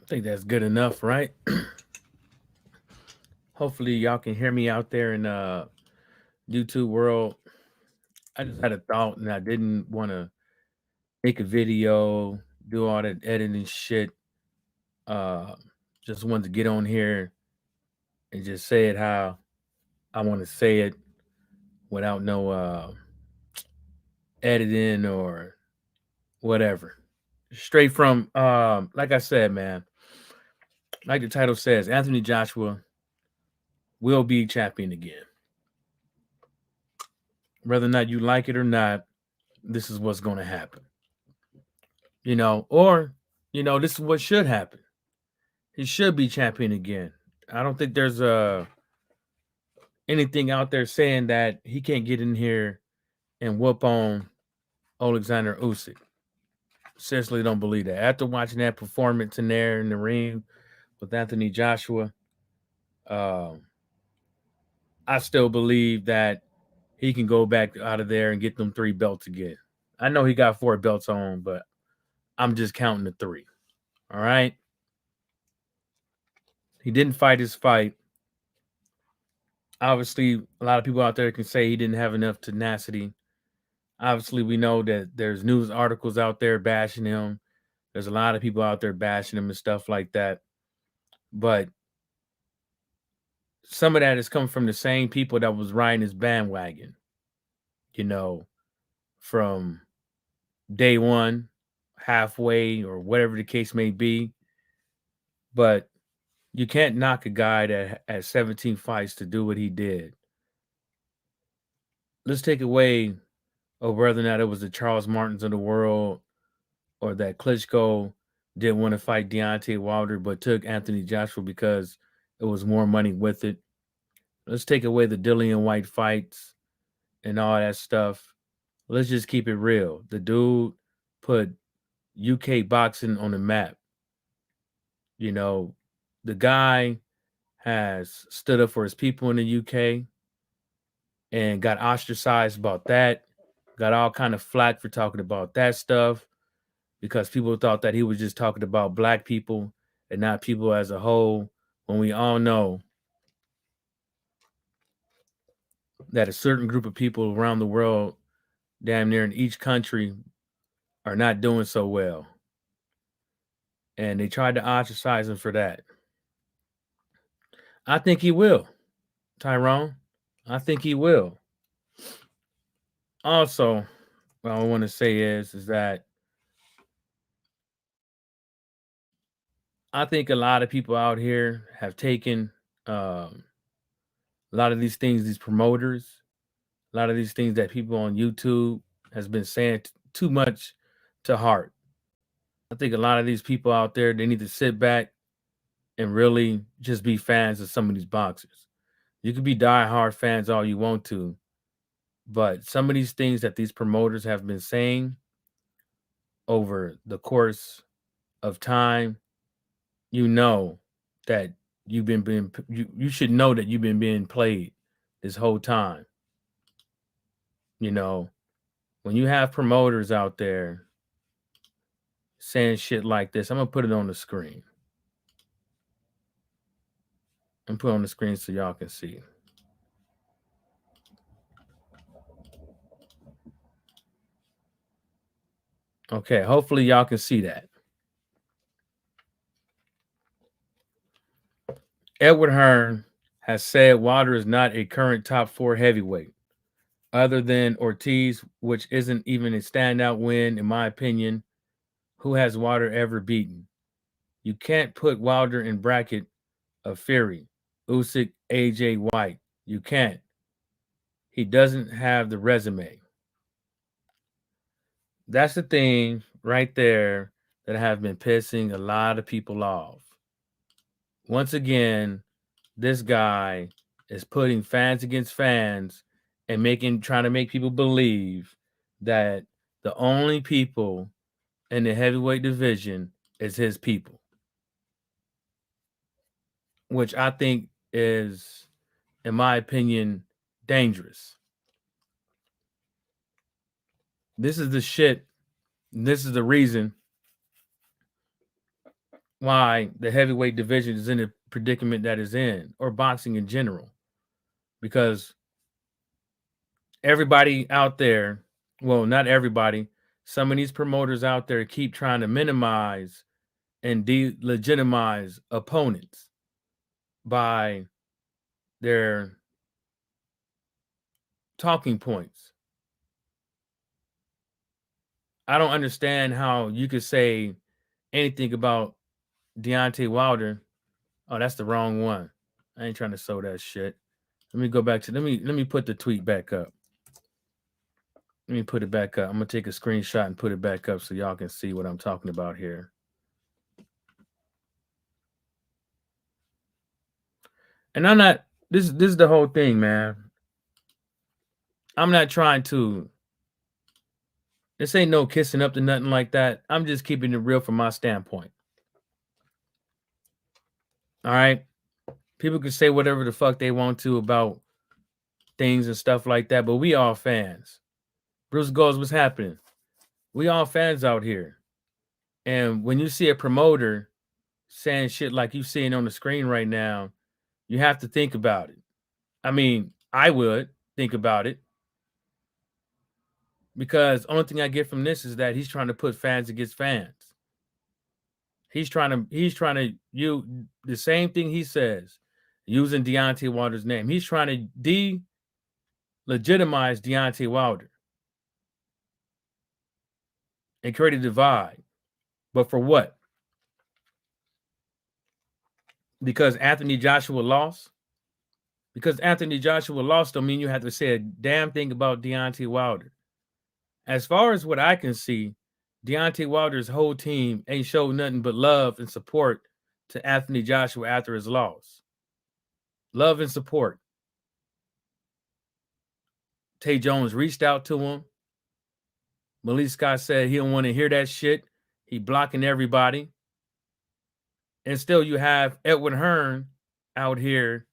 I think that's good enough, right? Hopefully y'all can hear me out there in YouTube world. I just had a thought and I didn't want to make a video, do all that editing shit. Uh just wanted to get on here and just say it how I want to say it without no editing or whatever. Straight from like I said, man, like the title says, Anthony Joshua will be champion again. Whether or not you like it or not, this is what's going to happen. Or this is what should happen. He should be champion again. I don't think there's anything out there saying that he can't get in here and whoop on Alexander Usyk. Seriously, don't believe that. After watching that performance in there in the ring with Anthony Joshua, um, I still believe that he can go back out of there and get them 3 belts again. I know he got 4 belts on, but I'm just counting the 3. All right. He didn't fight his fight. Obviously, a lot of people out there can say he didn't have enough tenacity. Obviously, we know that there's news articles out there bashing him. There's a lot of people out there bashing him and stuff like that. But some of that is coming from the same people that was riding his bandwagon, you know, from day one, halfway, or whatever the case may be. But you can't knock a guy that had 17 fights to do what he did. Let's take away of whether or not it was the Charles Martins of the world or that Klitschko didn't want to fight Deontay Wilder but took Anthony Joshua because it was more money with it. Let's take away the Dillian White fights and all that stuff. Let's just keep it real. The dude put UK boxing on the map. You know, the guy has stood up for his people in the UK and got ostracized about that. Got all kind of flack for talking about that stuff because people thought that he was just talking about black people and not people as a whole. When we all know that a certain group of people around the world, damn near in each country, are not doing so well. And they tried to ostracize him for that. I think he will, Tyrone. I think he will. Also, what I want to say is that I think a lot of people out here have taken a lot of these things, these promoters, a lot of these things that people on YouTube has been saying too much to heart. I think a lot of these people out there, they need to sit back and really just be fans of some of these boxers. You can be diehard fans all you want to, but some of these things that these promoters have been saying over the course of time, you know that you've been being you should know that you've been being played this whole time. You know, when you have promoters out there saying shit like this, I'm gonna put it on the screen. I'm put it on the screen so y'all can see. Okay, hopefully y'all can see that. Edward Hearn has said Wilder is not a current top 4 heavyweight, other than Ortiz, which isn't even a standout win in my opinion. Who has Wilder ever beaten? You can't put Wilder in bracket of Fury, Usyk, AJ White. You can't. He doesn't have the resume. That's the thing right there that have been pissing a lot of people off. Once again, this guy is putting fans against fans and trying to make people believe that the only people in the heavyweight division is his people, which I think is, in my opinion, dangerous. This is the shit. This is the reason why the heavyweight division is in the predicament that it's in, or boxing in general. Because everybody out there, well, not everybody, some of these promoters out there keep trying to minimize and delegitimize opponents by their talking points. I don't understand how you could say anything about Deontay Wilder. Oh, that's the wrong one. I ain't trying to sow that shit. Let me go back to let me put the tweet back up. Let me put it back up. I'm gonna take a screenshot and put it back up so y'all can see what I'm talking about here. And I'm not this is the whole thing, man. I'm not trying to. This ain't no kissing up to nothing like that. I'm just keeping it real from my standpoint. All right. People can say whatever the fuck they want to about things and stuff like that, but we all fans. Bruce goes, what's happening? We all fans out here. And when you see a promoter saying shit like you seeing on the screen right now, you have to think about it. I mean, I would think about it. Because only thing I get from this is that he's trying to put fans against fans. He's trying to use the same thing he says, using Deontay Wilder's name. He's trying to delegitimize Deontay Wilder and create a divide. But for what? Because Anthony Joshua lost? Because Anthony Joshua lost don't mean you have to say a damn thing about Deontay Wilder. As far as what I can see, Deontay Wilder's whole team ain't showed nothing but love and support to Anthony Joshua after his loss. Love and support. Tay Jones reached out to him. Malik Scott said he don't want to hear that shit. He blocking everybody. And still you have Edwin Hearn out here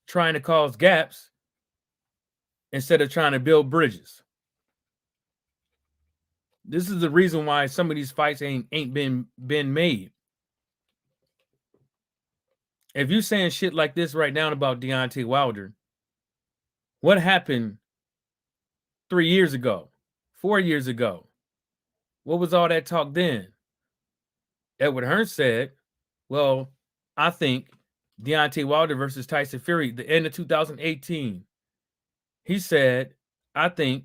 trying to cause gaps instead of trying to build bridges. This is the reason why some of these fights ain't been made. If you're saying shit like this right now about Deontay Wilder, what happened 3 years ago, 4 years ago? What was all that talk then? Edward Hearn said, well, I think Deontay Wilder versus Tyson Fury, the end of 2018. He said, I think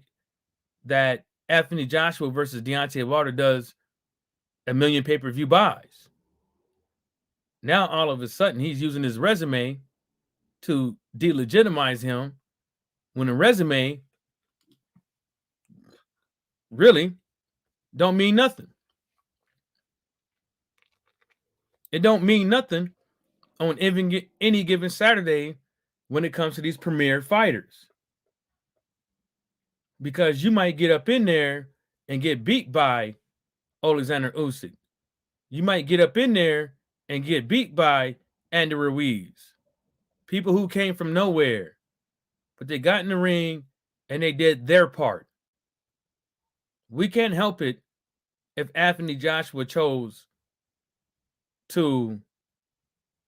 that Anthony Joshua versus Deontay Wilder does 1 million pay-per-view buys. Now, all of a sudden, he's using his resume to delegitimize him when a resume really don't mean nothing. It don't mean nothing on any given Saturday when it comes to these premier fighters. Because you might get up in there and get beat by Alexander Usyk. You might get up in there and get beat by Andy Ruiz. People who came from nowhere. But they got in the ring and they did their part. We can't help it if Anthony Joshua chose to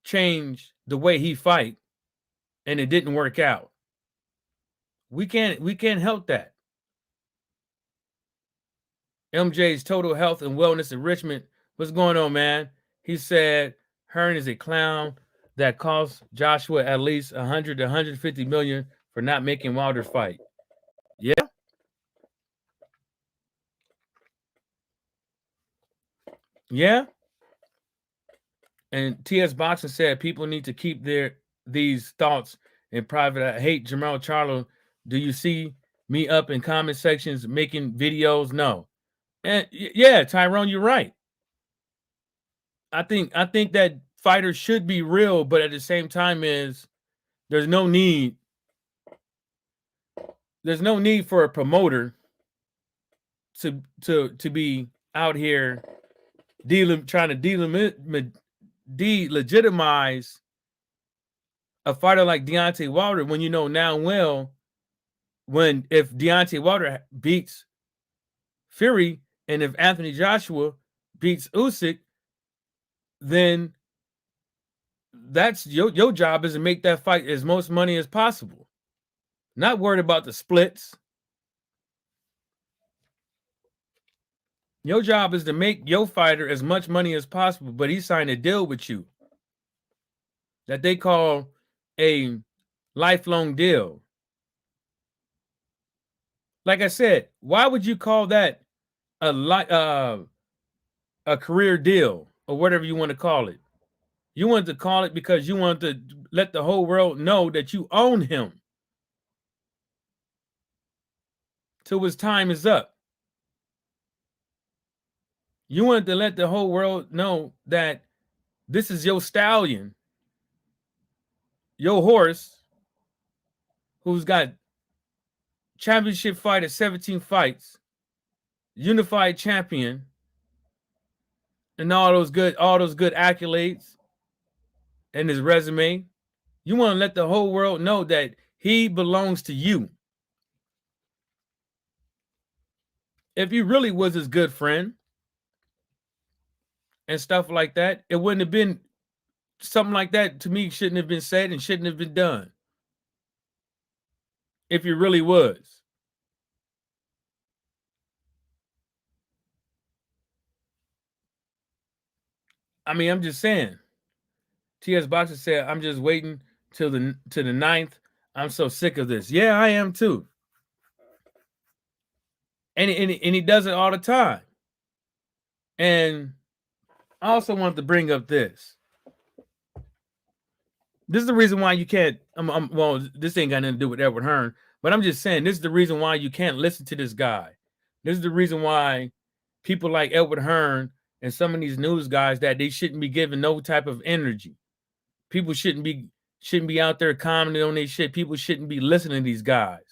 change the way he fight and it didn't work out. We can't help that. MJ's Total Health and Wellness Enrichment. What's going on, man? He said Hearn is a clown that cost Joshua at least 100 to 150 million for not making Wilder fight. Yeah. Yeah. And TS Boxing said people need to keep these thoughts in private. I hate Jamal Charlo. Do you see me up in comment sections making videos? No. And yeah, Tyrone, you're right. I think that fighters should be real, but at the same time there's no need for a promoter to be out here trying to delegitimize a fighter like Deontay Wilder when you know now well if Deontay Wilder beats Fury, And if Anthony Joshua beats Usyk, then that's your job is to make that fight as most money as possible. Not worried about the splits. Your job is to make your fighter as much money as possible, but he signed a deal with you that they call a lifelong deal. Like I said, why would you call that a career deal or whatever you want to call it? You want to call it because you want to let the whole world know that you own him till his time is up. You wanted to let the whole world know that this is your stallion, your horse, who's got championship fight at 17 fights, unified champion, and all those good accolades and his resume. You want to let the whole world know that he belongs to you. If he really was his good friend and stuff like that, it wouldn't have been something like that. To me, shouldn't have been said and shouldn't have been done. If he really was. I mean, I'm just saying. TS Boxer said, I'm just waiting till the 9th. I'm so sick of this. Yeah, I am too. And he does it all the time. And I also want to bring up this. This is the reason why you can't. Well, this ain't got nothing to do with Edward Hearn, but I'm just saying this is the reason why you can't listen to this guy. This is the reason why people like Edward Hearn and some of these news guys that they shouldn't be given no type of energy. People shouldn't be out there commenting on their shit. People shouldn't be listening to these guys.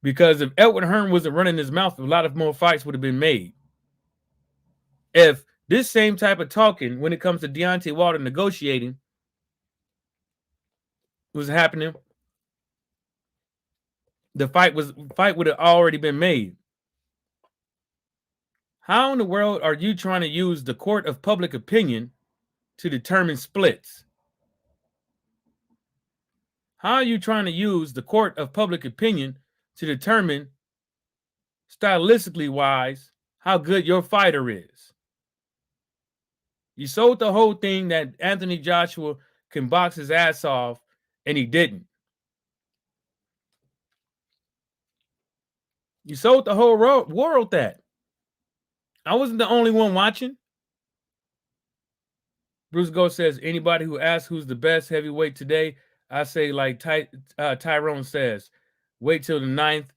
Because if Edward Hearn wasn't running his mouth, a lot of more fights would have been made. If this same type of talking, when it comes to Deontay Wilder negotiating, was happening, the fight would have already been made. How in the world are you trying to use the court of public opinion to determine splits? How are you trying to use the court of public opinion to determine, stylistically wise, how good your fighter is? You sold the whole thing that Anthony Joshua can box his ass off, and he didn't. You sold the whole world that. I wasn't the only one watching. Bruce Gold says, anybody who asks who's the best heavyweight today, I say like Tyrone says, wait till the 9th,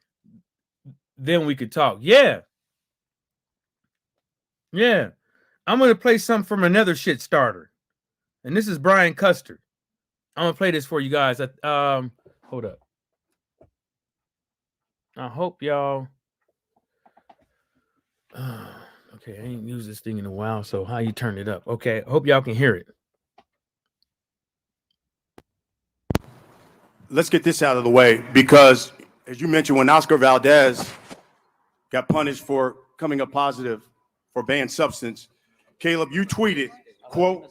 then we could talk. Yeah. Yeah. I'm going to play something from another shit starter. And this is Brian Custer. I'm going to play this for you guys. Hold up. I hope y'all... okay, I ain't used this thing in a while, so how you turn it up? Okay, I hope y'all can hear it. Let's get this out of the way because, as you mentioned, when Oscar Valdez got punished for coming up positive for banned substance, Caleb, you tweeted, quote,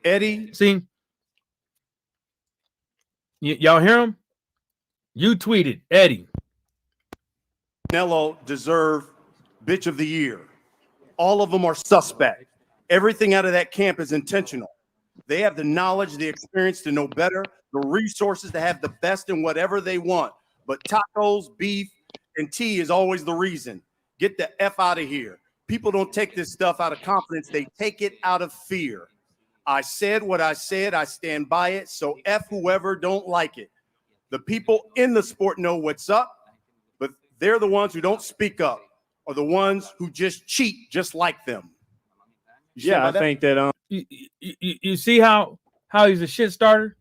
Eddie. See? Y'all hear him? You tweeted, Eddie. Canelo deserve bitch of the year. All of them are suspect. Everything out of that camp is intentional. They have the knowledge, the experience to know better, the resources to have the best in whatever they want. But tacos, beef, and tea is always the reason. Get the F out of here. People don't take this stuff out of confidence. They take it out of fear. I said what I said. I stand by it. So F whoever don't like it. The people in the sport know what's up, but they're the ones who don't speak up or the ones who just cheat just like them. Yeah, I think that you see how he's a shit starter?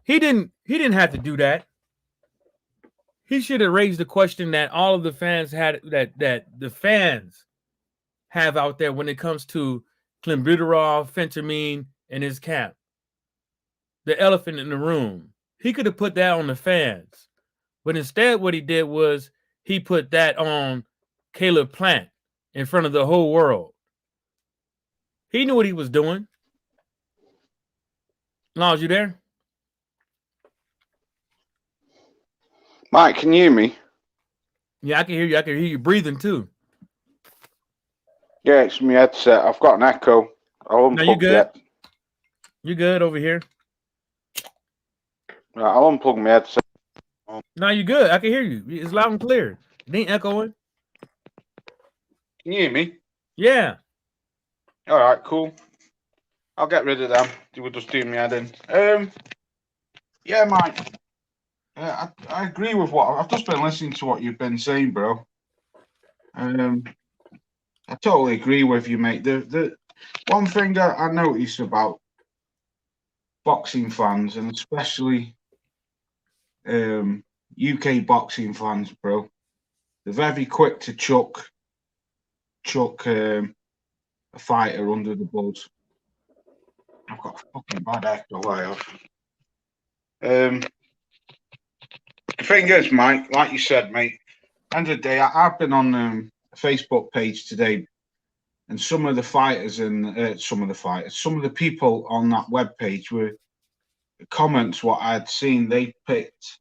He didn't have to do that. He should have raised the question that all of the fans had, that the fans have out there when it comes to clenbuterol, phentermine, and his camp. The elephant in the room. He could have put that on the fans. But instead what he did was he put that on Caleb Plant in front of the whole world. He knew what he was doing. Laws, you there? Mike, can you hear me? Yeah, I can hear you. I can hear you breathing too. Yeah, it's my headset. I've got an echo. I'll No, you unplug good. it. You good over here? Right, I'll unplug my headset. No, you good. I can hear you. It's loud and clear. It ain't echoing. Can you hear me? Yeah. All right, cool. I'll get rid of them. They were just doing me head in. Yeah, Mike. I agree with what I've just been listening to what you've been saying, bro. I totally agree with you, mate. The one thing that I noticed about boxing fans, and especially UK boxing fans, bro, they're very quick to chuck a fighter under the bus. I've got a fucking bad echo. The thing is, Mike, like you said, mate, end of the day, I've been on a Facebook page today, and some of the fighters and some of the people on that web page were comments what I'd seen. They picked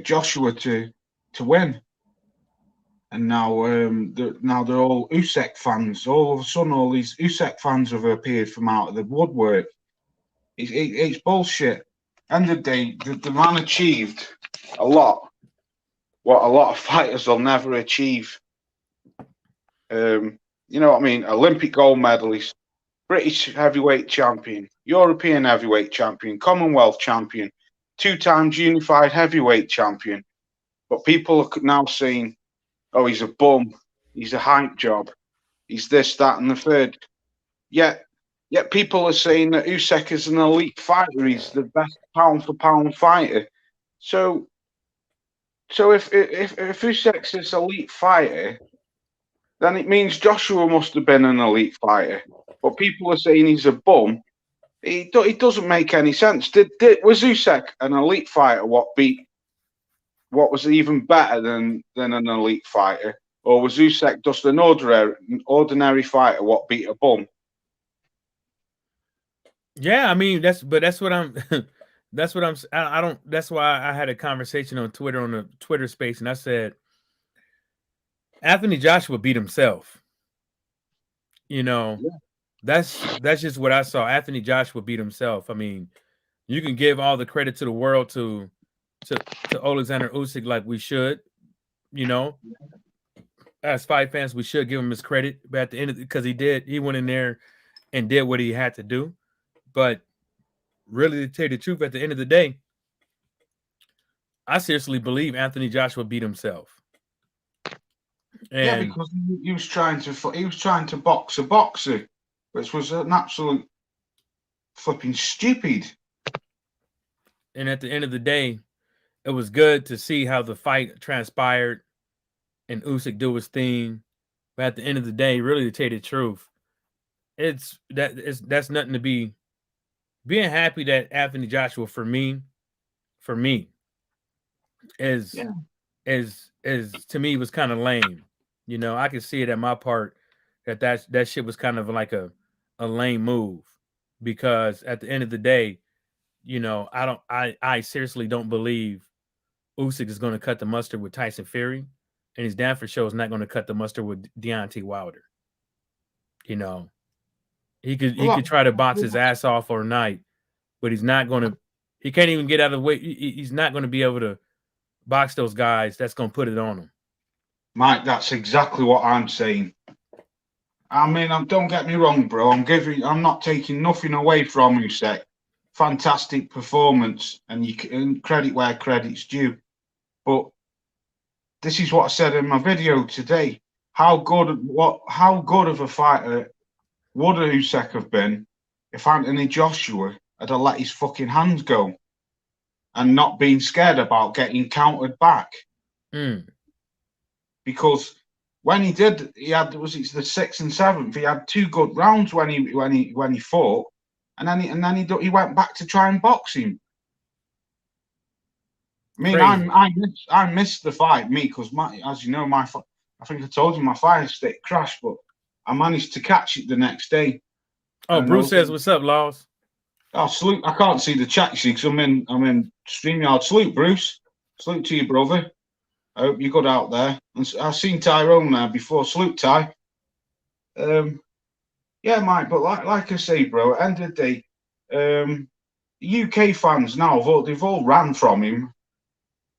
Joshua to win, and now they're all Usyk fans. All of a sudden, all these Usyk fans have appeared from out of the woodwork. It's bullshit. End of the day, the man achieved a lot. What a lot of fighters will never achieve. You know what I mean? Olympic gold medalist, British heavyweight champion, European heavyweight champion, Commonwealth champion, 2 times unified heavyweight champion. But people are now saying, oh, he's a bum, he's a hype job, he's this, that, and the third. Yet people are saying that Usyk is an elite fighter, he's the best pound for pound fighter. So if Usyk's this elite fighter, then it means Joshua must have been an elite fighter. But people are saying he's a bum. It doesn't make any sense. Was Usyk an elite fighter? What was even better than an elite fighter? Or was Usyk just an ordinary fighter what beat a bum? Yeah, I mean that's what I'm that's why I had a conversation on Twitter, on the Twitter space, and I said Anthony Joshua beat himself. You know, Yeah. That's just what I saw. Anthony Joshua beat himself. I mean, you can give all the credit to the world to Alexander Usyk, like we should, you know. As fight fans, we should give him his credit. But at the end of because he went in there and did what he had to do. But really, to tell you the truth, at the end of the day, I seriously believe Anthony Joshua beat himself. And yeah, because he was trying to box a boxer, which was an absolute flipping stupid. And at the end of the day, it was good to see how the fight transpired and Usyk do his thing. But at the end of the day, really, to tell you the truth, that's nothing to be being happy that Anthony Joshua for me is to me was kind of lame. You know, I could see it at my part that shit was kind of like a lame move, because at the end of the day, you know, I seriously don't believe Usyk is going to cut the mustard with Tyson Fury, and his damn for sure is not going to cut the mustard with Deontay Wilder. You know, he could try to box his ass off all night, but he's not going to. He can't even get out of the way. He's not going to be able to box those guys. That's going to put it on him. Mike, that's exactly what I'm saying. I mean, don't get me wrong, bro. I'm not taking nothing away from Usyk. Fantastic performance, and you can credit where credit's due. But this is what I said in my video today. How good of a fighter would Usyk have been if Anthony Joshua had let his fucking hands go and not been scared about getting countered back? Because when he did, he had the 6th and 7th. He had 2 good rounds when he fought, and then he went back to try and box him. I mean, I missed the fight, me, because as you know, I think I told you my Fire Stick crashed, but I managed to catch it the next day. Oh, And Bruce says, "What's up, Laws?" Oh, salute! I can't see the chat, you see, because I'm in StreamYard. Salute, Bruce. Salute to you, brother. I hope you're good out there. And I've seen Tyrone there before. Salute, Ty. Yeah, Mike. But like I say, bro, at the end of the day, UK fans now they've all ran from him.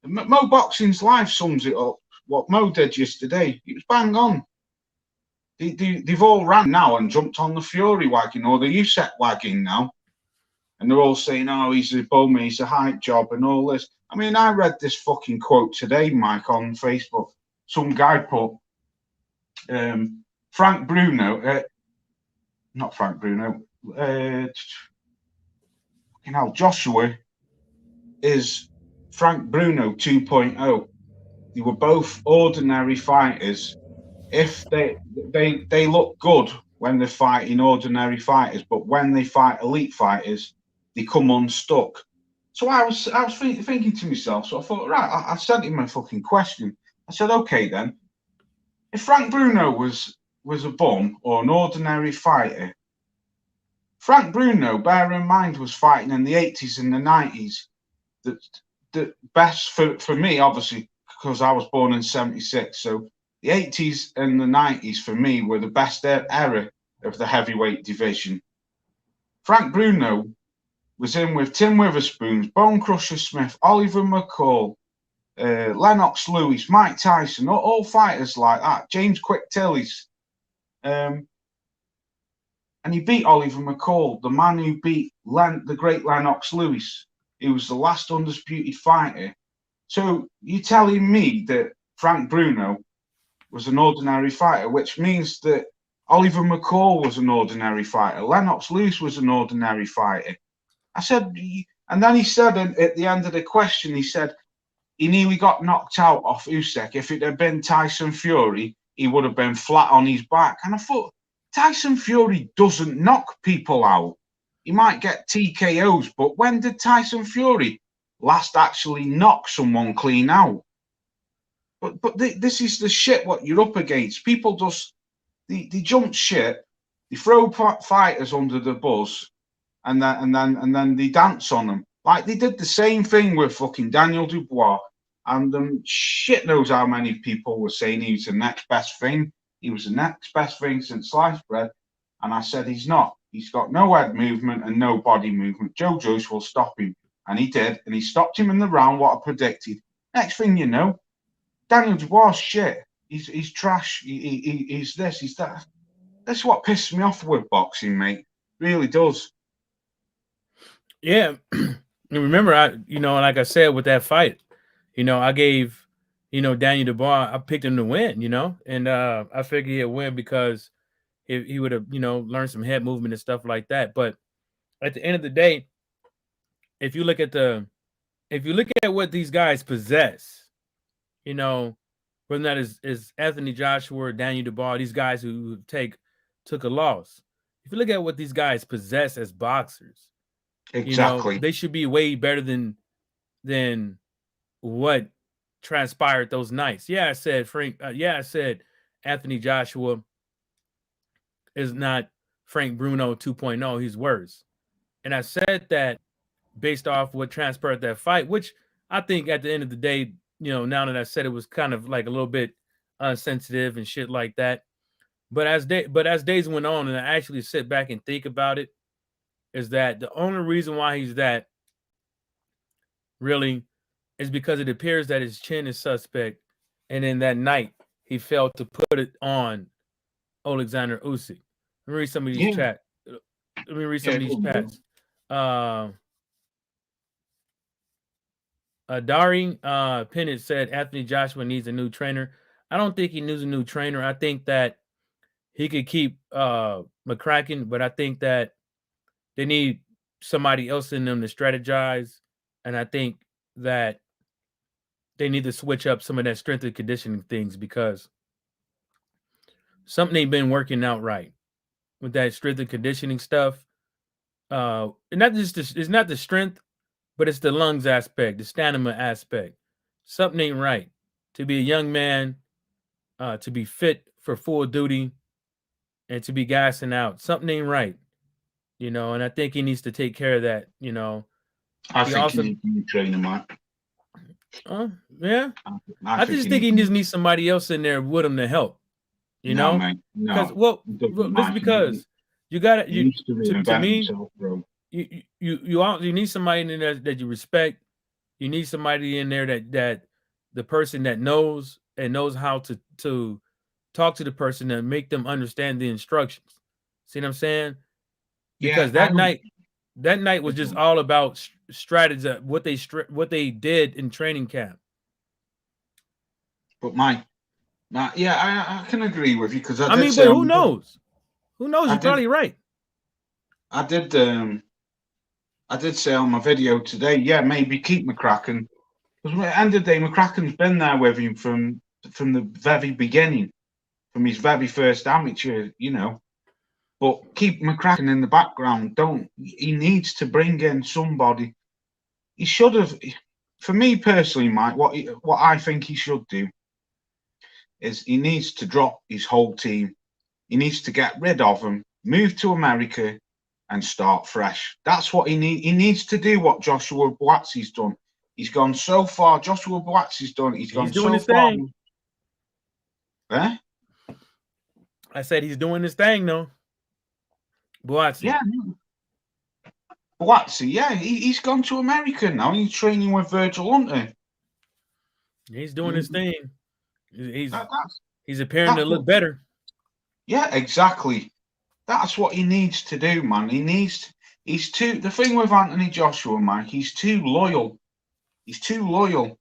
Mo Boxing's Live sums it up. What Mo did yesterday, it was bang on. They've all ran now and jumped on the Fury wagon or the Usyk wagon now. And they're all saying, oh, he's a bum, he's a hype job and all this. I mean, I read this fucking quote today, Mike, on Facebook. Some guy put Frank Bruno, not Frank Bruno, Joshua is Frank Bruno 2.0. They were both ordinary fighters. If they look good when they're fighting ordinary fighters, but when they fight elite fighters, they come unstuck. So I was thinking to myself, so I thought, right, I sent him a fucking question. I said, okay then, if Frank Bruno was a bum or an ordinary fighter, Frank Bruno, bear in mind, was fighting in the 80s and the 90s. The best for me, obviously, because I was born in 76. So the 80s and the 90s for me were the best era of the heavyweight division. Frank Bruno was in with Tim Witherspoon, Bone Crusher Smith, Oliver McCall, Lennox Lewis, Mike Tyson, all fighters like that, James Quick Tillis. And he beat Oliver McCall, the man who beat the great Lennox Lewis. He was the last undisputed fighter. So you're telling me that Frank Bruno was an ordinary fighter, which means that Oliver McCall was an ordinary fighter. Lennox Lewis was an ordinary fighter. I said, and then he said at the end of the question, he said he nearly got knocked out off Usyk. If it had been Tyson Fury, he would have been flat on his back. And I thought, Tyson Fury doesn't knock people out. He might get TKOs, but when did Tyson Fury last actually knock someone clean out? But this is the shit what you're up against. People just they jump shit, they throw fighters under the bus, and then they dance on them. Like they did the same thing with fucking Daniel Dubois, and shit knows how many people were saying he was the next best thing. He was the next best thing since sliced bread, and I said he's not. He's got no head movement and no body movement. Joe Joyce will stop him, and he did, and he stopped him in the round. What I predicted. Next thing you know, Daniel Dubois shit. He's trash. He's this. He's that. That's what pisses me off with boxing, mate. Really does. Yeah. Remember, like I said with that fight, I gave, Daniel Dubois, I picked him to win, and I figured he'd win because he would have, learned some head movement and stuff like that. But at the end of the day, if you look at what these guys possess, whether that is Anthony Joshua or Daniel Dubois, these guys who took a loss. If you look at what these guys possess as boxers, exactly, they should be way better than what transpired those nights. Yeah, I said I said Anthony Joshua is not Frank Bruno 2.0. He's worse. And I said that based off what transpired that fight, which I think at the end of the day, now that I said it was kind of like a little bit unsensitive and shit like that. But as days went on and I actually sit back and think about it, is that the only reason why he's that really is because it appears that his chin is suspect. And in that night, he failed to put it on Alexander Usyk. Let me read some of these chats. Let me read some of these chats. Dari Pennant said Anthony Joshua needs a new trainer. I don't think he needs a new trainer. I think that he could keep McCracken, but I think that they need somebody else in them to strategize. And I think that they need to switch up some of that strength and conditioning things because something ain't been working out right with that strength and conditioning stuff. And it's not the strength, but it's the lungs aspect, the stamina aspect. Something ain't right. To be a young man to be fit for full duty and to be gassing out. Something ain't right, you know, and I think he needs to take care of that, you know. I He think also- he needs a new trainer, Mike. Yeah. I just think he needs just needs somebody else in there with him to help, you know? mate. No, Because, well, it doesn't, just Mike. because you got to, He you needs to reinvent me, himself, bro. you need somebody in there that you respect. You need somebody in there that the person that knows how to talk to the person and make them understand the instructions. See what I'm saying? Because Yeah, that night was just all about strategy, what they did in training camp. But Mike, yeah, I can agree with you because I mean, but who knows? Who knows? You're probably right. I did say on my video today, yeah, maybe keep McCracken. Because at the end of the day, McCracken's been there with him from the very beginning, from his very first amateur, you know. But keep McCracken in the background. He needs to bring in somebody. He should have, for me personally, Mike, what I think he should do is he needs to drop his whole team. He needs to get rid of them, move to America, and start fresh. That's what he needs. He needs to do what Joshua Buatsi's done. He's gone so far. Joshua Buatsi's done. He's gone doing so far. thing. Eh? I said he's doing this thing, though. Buatsi. Yeah. Buatsi, yeah. He's gone to America now. He's training with Virgil Hunter. He's doing his thing. He's appearing to look better. Yeah, exactly. That's what he needs to do, man. The thing with Anthony Joshua, Mike, he's too loyal. He's too loyal.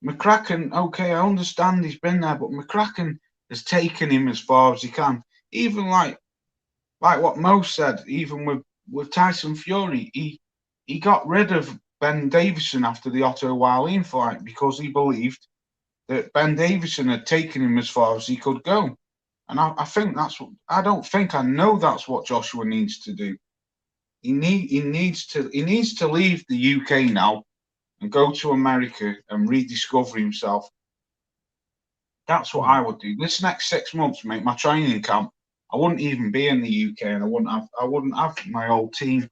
McCracken, okay, I understand he's been there, but McCracken has taken him as far as he can. Even like what Mo said, even with Tyson Fury, he got rid of Ben Davison after the Otto Wallin fight because he believed that Ben Davison had taken him as far as he could go. And I think I know that's what Joshua needs to do. He needs to leave the UK now and go to America and rediscover himself. That's what I would do. This next 6 months, mate, my training camp, I wouldn't even be in the UK and I wouldn't have my old team.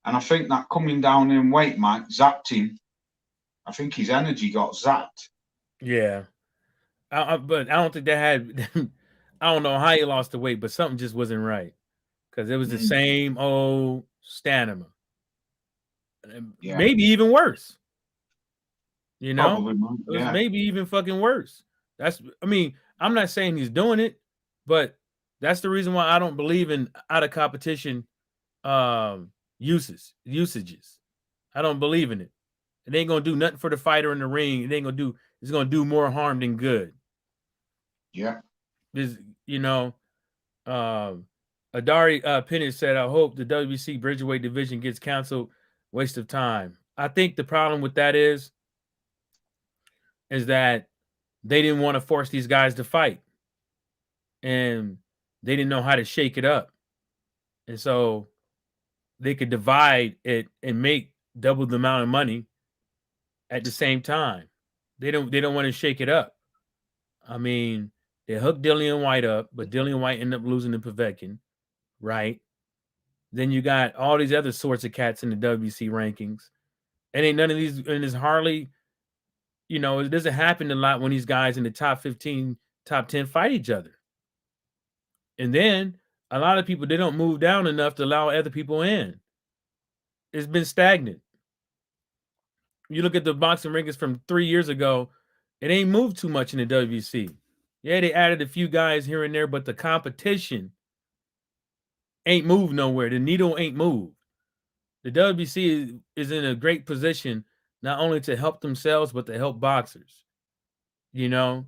And I think that coming down in weight, Mike, zapped him. I think his energy got zapped. Yeah. But I don't think that had I don't know how he lost the weight, but something just wasn't right. Because it was the same old stamina. Yeah. Maybe even worse. You know? Probably, yeah. It was maybe even fucking worse. I'm not saying he's doing it, but that's the reason why I don't believe in out of competition usages. I don't believe in it. It ain't gonna do nothing for the fighter in the ring. It's gonna do more harm than good. Yeah. Adari Pennant said, I hope the WBC Bridgeweight division gets canceled. Waste of time. I think the problem with that is that they didn't want to force these guys to fight. And they didn't know how to shake it up. And so they could divide it and make double the amount of money at the same time. They don't want to shake it up. I mean, they hooked Dillian White up, but Dillian White ended up losing to Povetkin, right? Then you got all these other sorts of cats in the WBC rankings. And ain't none of these, and it's hardly, it doesn't happen a lot when these guys in the top 15, top 10 fight each other. And then a lot of people, they don't move down enough to allow other people in. It's been stagnant. You look at the boxing rankings from 3 years ago, it ain't moved too much in the WBC. Yeah, they added a few guys here and there, but the competition ain't moved nowhere. The needle ain't moved. The WBC is in a great position not only to help themselves, but to help boxers. And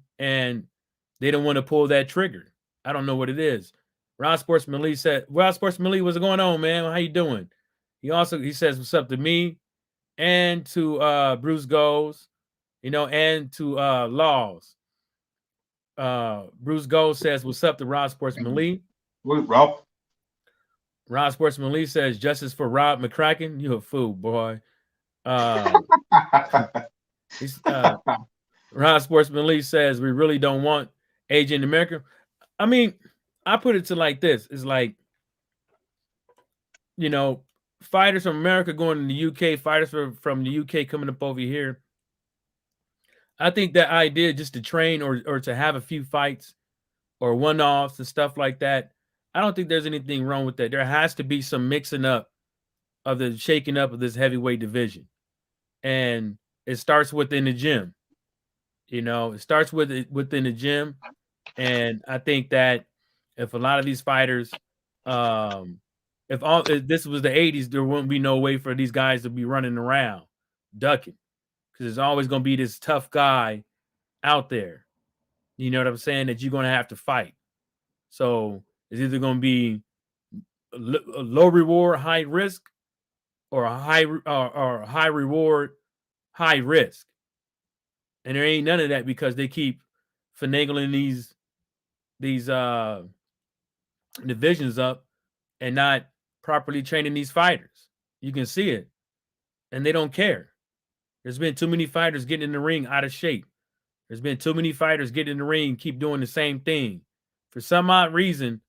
they don't want to pull that trigger. I don't know what it is. Rob Sportsman Lee said, what's going on, man? How you doing? He says, what's up to me and to Bruce Goals, and to Laws. Bruce Gold says, what's up to Rob Sportsman Lee? Rob. Rob Sportsman Lee says, justice for Rob McCracken. You a fool, boy. Rob Sportsman Lee says, we really don't want age in America. I mean, I put it to like this: it's like, you know, fighters from America going to the UK, fighters from the UK coming up over here. I think that idea just to train or to have a few fights or one-offs and stuff like that, I don't think there's anything wrong with that. There has to be some mixing up of the shaking up of this heavyweight division. And it starts within the gym. You know, it starts within the gym. And I think that if a lot of these fighters, if this was the 80s, there wouldn't be no way for these guys to be running around ducking, because there's always going to be this tough guy out there. You know what I'm saying? That you're going to have to fight. So it's either going to be a low reward, high risk, or a high reward, high risk. And there ain't none of that because they keep finagling these divisions up and not properly training these fighters. You can see it, and they don't care. There's been too many fighters getting in the ring out of shape. There's been too many fighters getting in the ring, keep doing the same thing. For some odd reason,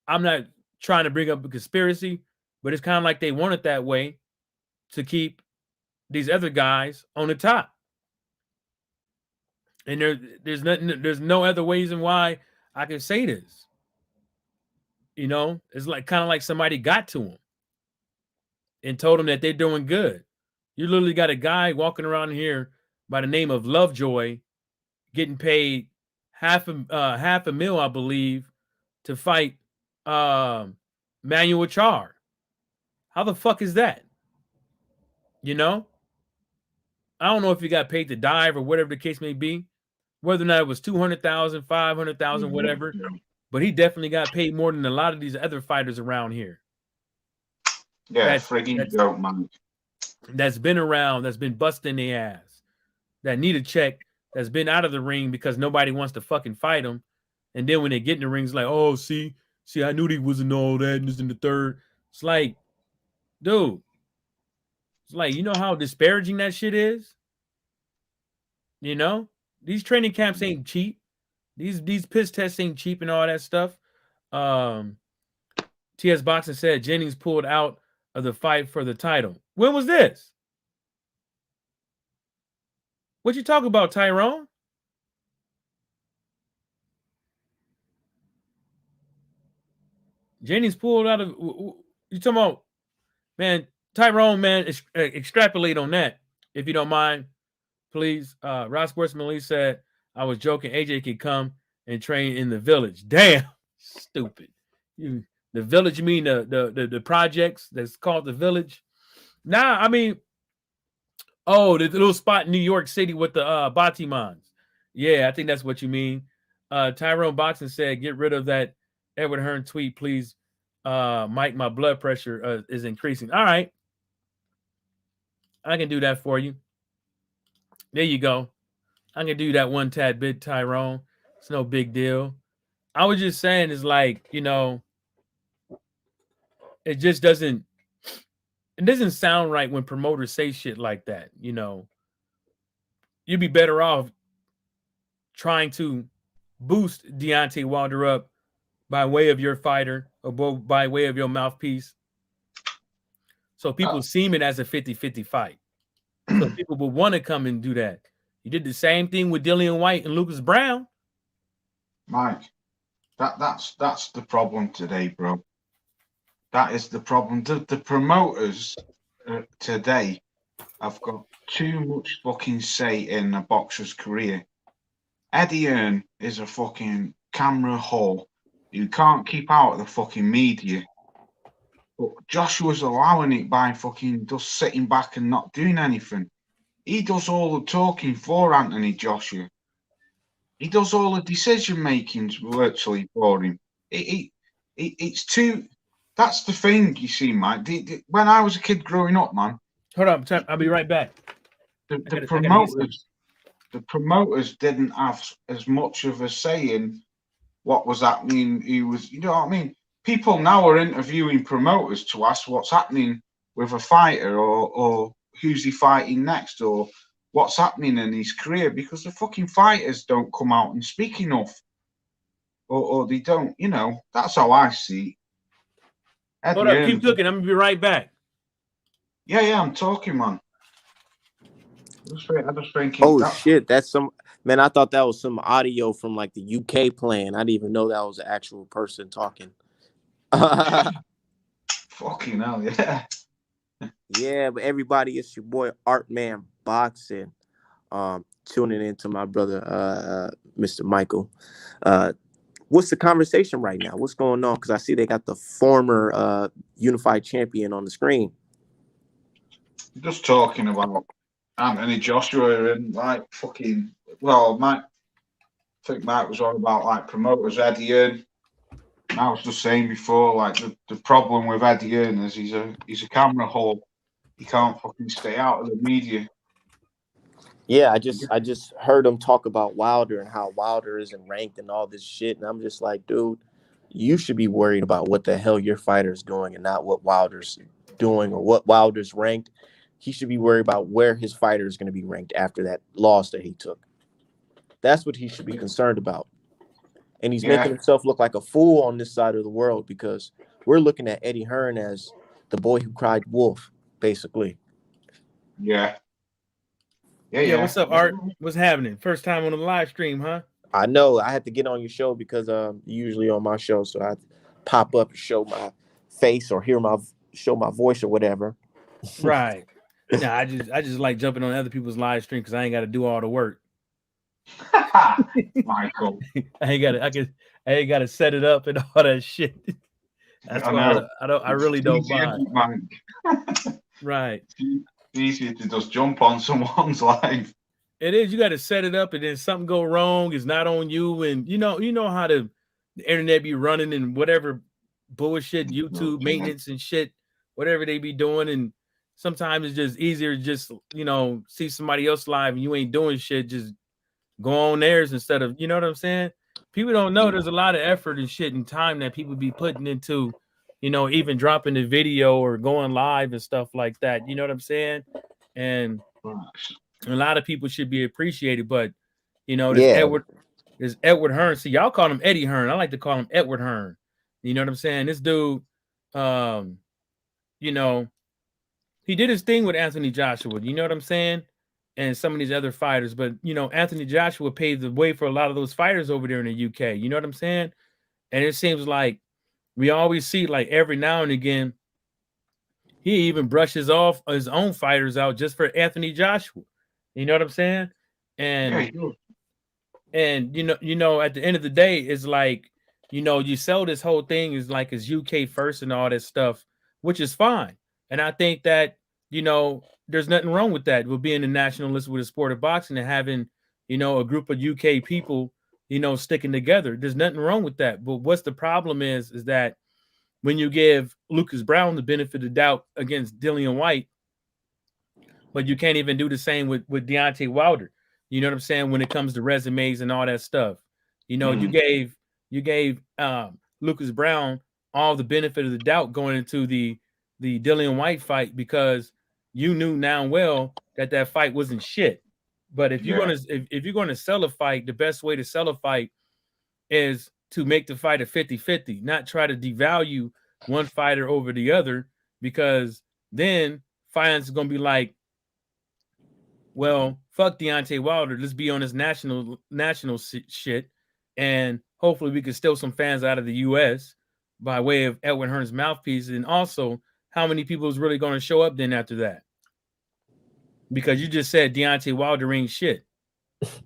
I'm not trying to bring up a conspiracy, but it's kind of like they want it that way to keep these other guys on the top. And there's no other reason why I can say this. You know, it's like kind of like somebody got to them and told them that they're doing good. You literally got a guy walking around here by the name of Lovejoy getting paid half a mil, I believe, to fight Manuel Char. How the fuck is that? You know? I don't know if he got paid to dive or whatever the case may be, whether or not it was 200,000, 500,000, whatever, but he definitely got paid more than a lot of these other fighters around here. Yeah, friggin' dope, man. That's been around, that's been busting their ass, that need a check, that's been out of the ring because nobody wants to fucking fight them. And then when they get in the ring, it's like, oh, see, I knew he wasn't all that, and this in the third. It's like, dude, it's like, you know how disparaging that shit is? You know? These training camps ain't cheap. These piss tests ain't cheap and all that stuff. TS Boxing said Jennings pulled out of the fight for the title. When was this? What you talk about, Tyrone? Jennings pulled out of... You talking about... Man, Tyrone, man, extrapolate on that, if you don't mind, please. Ross Sportsman said, I was joking. AJ could come and train in the village. Damn, stupid. The village, you mean the projects that's called the village? Nah, I mean, oh, the little spot in New York City with the Batimans. Yeah, I think that's what you mean. Tyrone Boxing said, get rid of that Edward Hearn tweet, please. Mike, my blood pressure is increasing. All right. I can do that for you. There you go. I can do that one tad bit, Tyrone. It's no big deal. I was just saying, it's like, you know, it just doesn't sound right when promoters say shit like that. You know, you'd be better off trying to boost Deontay Wilder up by way of your fighter or by way of your mouthpiece. So people seem it as a 50-50 fight. So people will want to come and do that. You did the same thing with Dillian White and Lucas Brown. Mike, that's the problem today, bro. That is the problem. The promoters today have got too much fucking say in a boxer's career. Eddie Hearn is a fucking camera whore. You can't keep out of the fucking media. But Joshua's allowing it by fucking just sitting back and not doing anything. He does all the talking for Anthony Joshua. He does all the decision making virtually for him. It's too. That's the thing, you see, Mike. When I was a kid growing up, man. Hold on, I'll be right back. The promoters didn't have as much of a say in what was happening. He was, you know what I mean? People now are interviewing promoters to ask what's happening with a fighter or who's he fighting next or what's happening in his career because the fucking fighters don't come out and speak enough, or they don't. You know, that's how I see it. Hold up, keep cooking. I'm gonna be right back. Yeah, I'm talking, man. I just thinking. Oh shit, that's some man. I thought that was some audio from like the UK playing. I didn't even know that was an actual person talking. Fucking hell, yeah. Yeah, but everybody, it's your boy Artman Boxing. Tuning in to my brother, Mr. Michael. What's the conversation right now? What's going on? Because I see they got the former unified champion on the screen. Just talking about Anthony Joshua and like fucking. Well, Mike. I think Mike was on about like promoters Eddie Hearn. And I was just saying before, like the problem with Eddie Hearn is he's a camera whore. He can't fucking stay out of the media. Yeah, I just heard him talk about Wilder and how Wilder isn't ranked and all this shit, and I'm just like, dude, you should be worried about what the hell your fighter's doing and not what Wilder's doing or what Wilder's ranked. He should be worried about where his fighter is going to be ranked after that loss that he took. That's what he should be concerned about. And he's making himself look like a fool on this side of the world because we're looking at Eddie Hearn as the boy who cried wolf, basically. Yeah. Yeah. What's up, Art? What's happening? First time on the live stream, huh? I know. I had to get on your show because you're usually on my show, so I have to pop up and show my face or show my voice or whatever. Right. Nah, I just like jumping on other people's live stream because I ain't got to do all the work. Michael, I ain't got to set it up and all that shit. That's why I really don't mind. Right. It's easier to just jump on someone's live. It is. You got to set it up, and then something go wrong. It's not on you, and you know how the internet be running and whatever bullshit, YouTube maintenance and shit, whatever they be doing, and sometimes it's just easier to just see somebody else live and you ain't doing shit. Just go on theirs instead of, you know what I'm saying? People don't know there's a lot of effort and shit and time that people be putting into, even dropping the video or going live and stuff like that. You know what I'm saying? And a lot of people should be appreciated, but there's Edward Hearn. See, y'all call him Eddie Hearn. I like to call him Edward Hearn. You know what I'm saying? This dude, he did his thing with Anthony Joshua. You know what I'm saying? And some of these other fighters, but Anthony Joshua paved the way for a lot of those fighters over there in the UK. You know what I'm saying? And it seems like we always see, like, every now and again, he even brushes off his own fighters out just for Anthony Joshua. You know what I'm saying? And at the end of the day, it's like, you sell this whole thing is like it's UK first and all that stuff, which is fine. And I think that, there's nothing wrong with that, with being a nationalist with the sport of boxing and having, a group of UK people, sticking together. There's nothing wrong with that. But what's the problem is that when you give Lucas Brown the benefit of the doubt against Dillian White, but you can't even do the same with Deontay Wilder. You know what I'm saying? When it comes to resumes and all that stuff, you gave Lucas Brown all the benefit of the doubt going into the Dillian White fight because you knew now well that fight wasn't shit. But if you're gonna sell a fight, the best way to sell a fight is to make the fight a 50-50, not try to devalue one fighter over the other, because then fans are gonna be like, well, fuck Deontay Wilder. Let's be on this national shit, and hopefully we can steal some fans out of the U.S. by way of Edward Hearn's mouthpiece, and also how many people is really going to show up then after that? Because you just said Deontay Wilder ain't shit. That's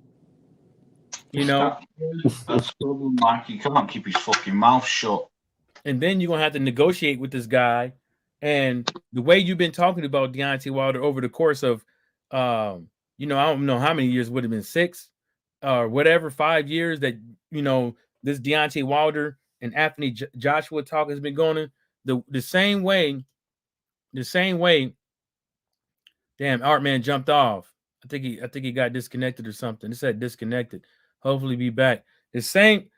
problem, Mike. He can't keep his fucking mouth shut. And then you're going to have to negotiate with this guy. And the way you've been talking about Deontay Wilder over the course of, I don't know how many years, would have been 6 or whatever, 5 years that, this Deontay Wilder and Anthony Joshua talk has been going the same way. Damn, Artman jumped off. I think he got disconnected or something. It said disconnected. Hopefully be back. The same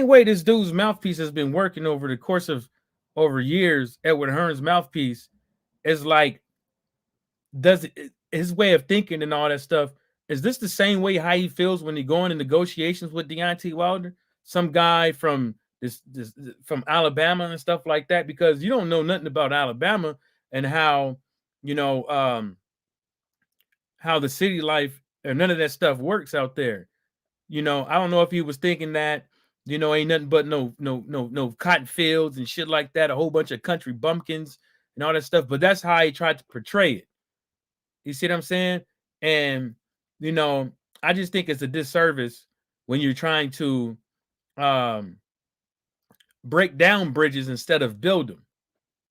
way this dude's mouthpiece has been working over the course of over years, Edward Hearn's mouthpiece is like, it his way of thinking and all that stuff, is this the same way how he feels when he going in negotiations with Deontay Wilder? Some guy from from Alabama and stuff like that, because you don't know nothing about Alabama and how, how the city life or none of that stuff works out there. I don't know if he was thinking that, ain't nothing but no cotton fields and shit like that, a whole bunch of country bumpkins and all that stuff. But that's how he tried to portray it. You see what I'm saying? And, I just think it's a disservice when you're trying to break down bridges instead of build them,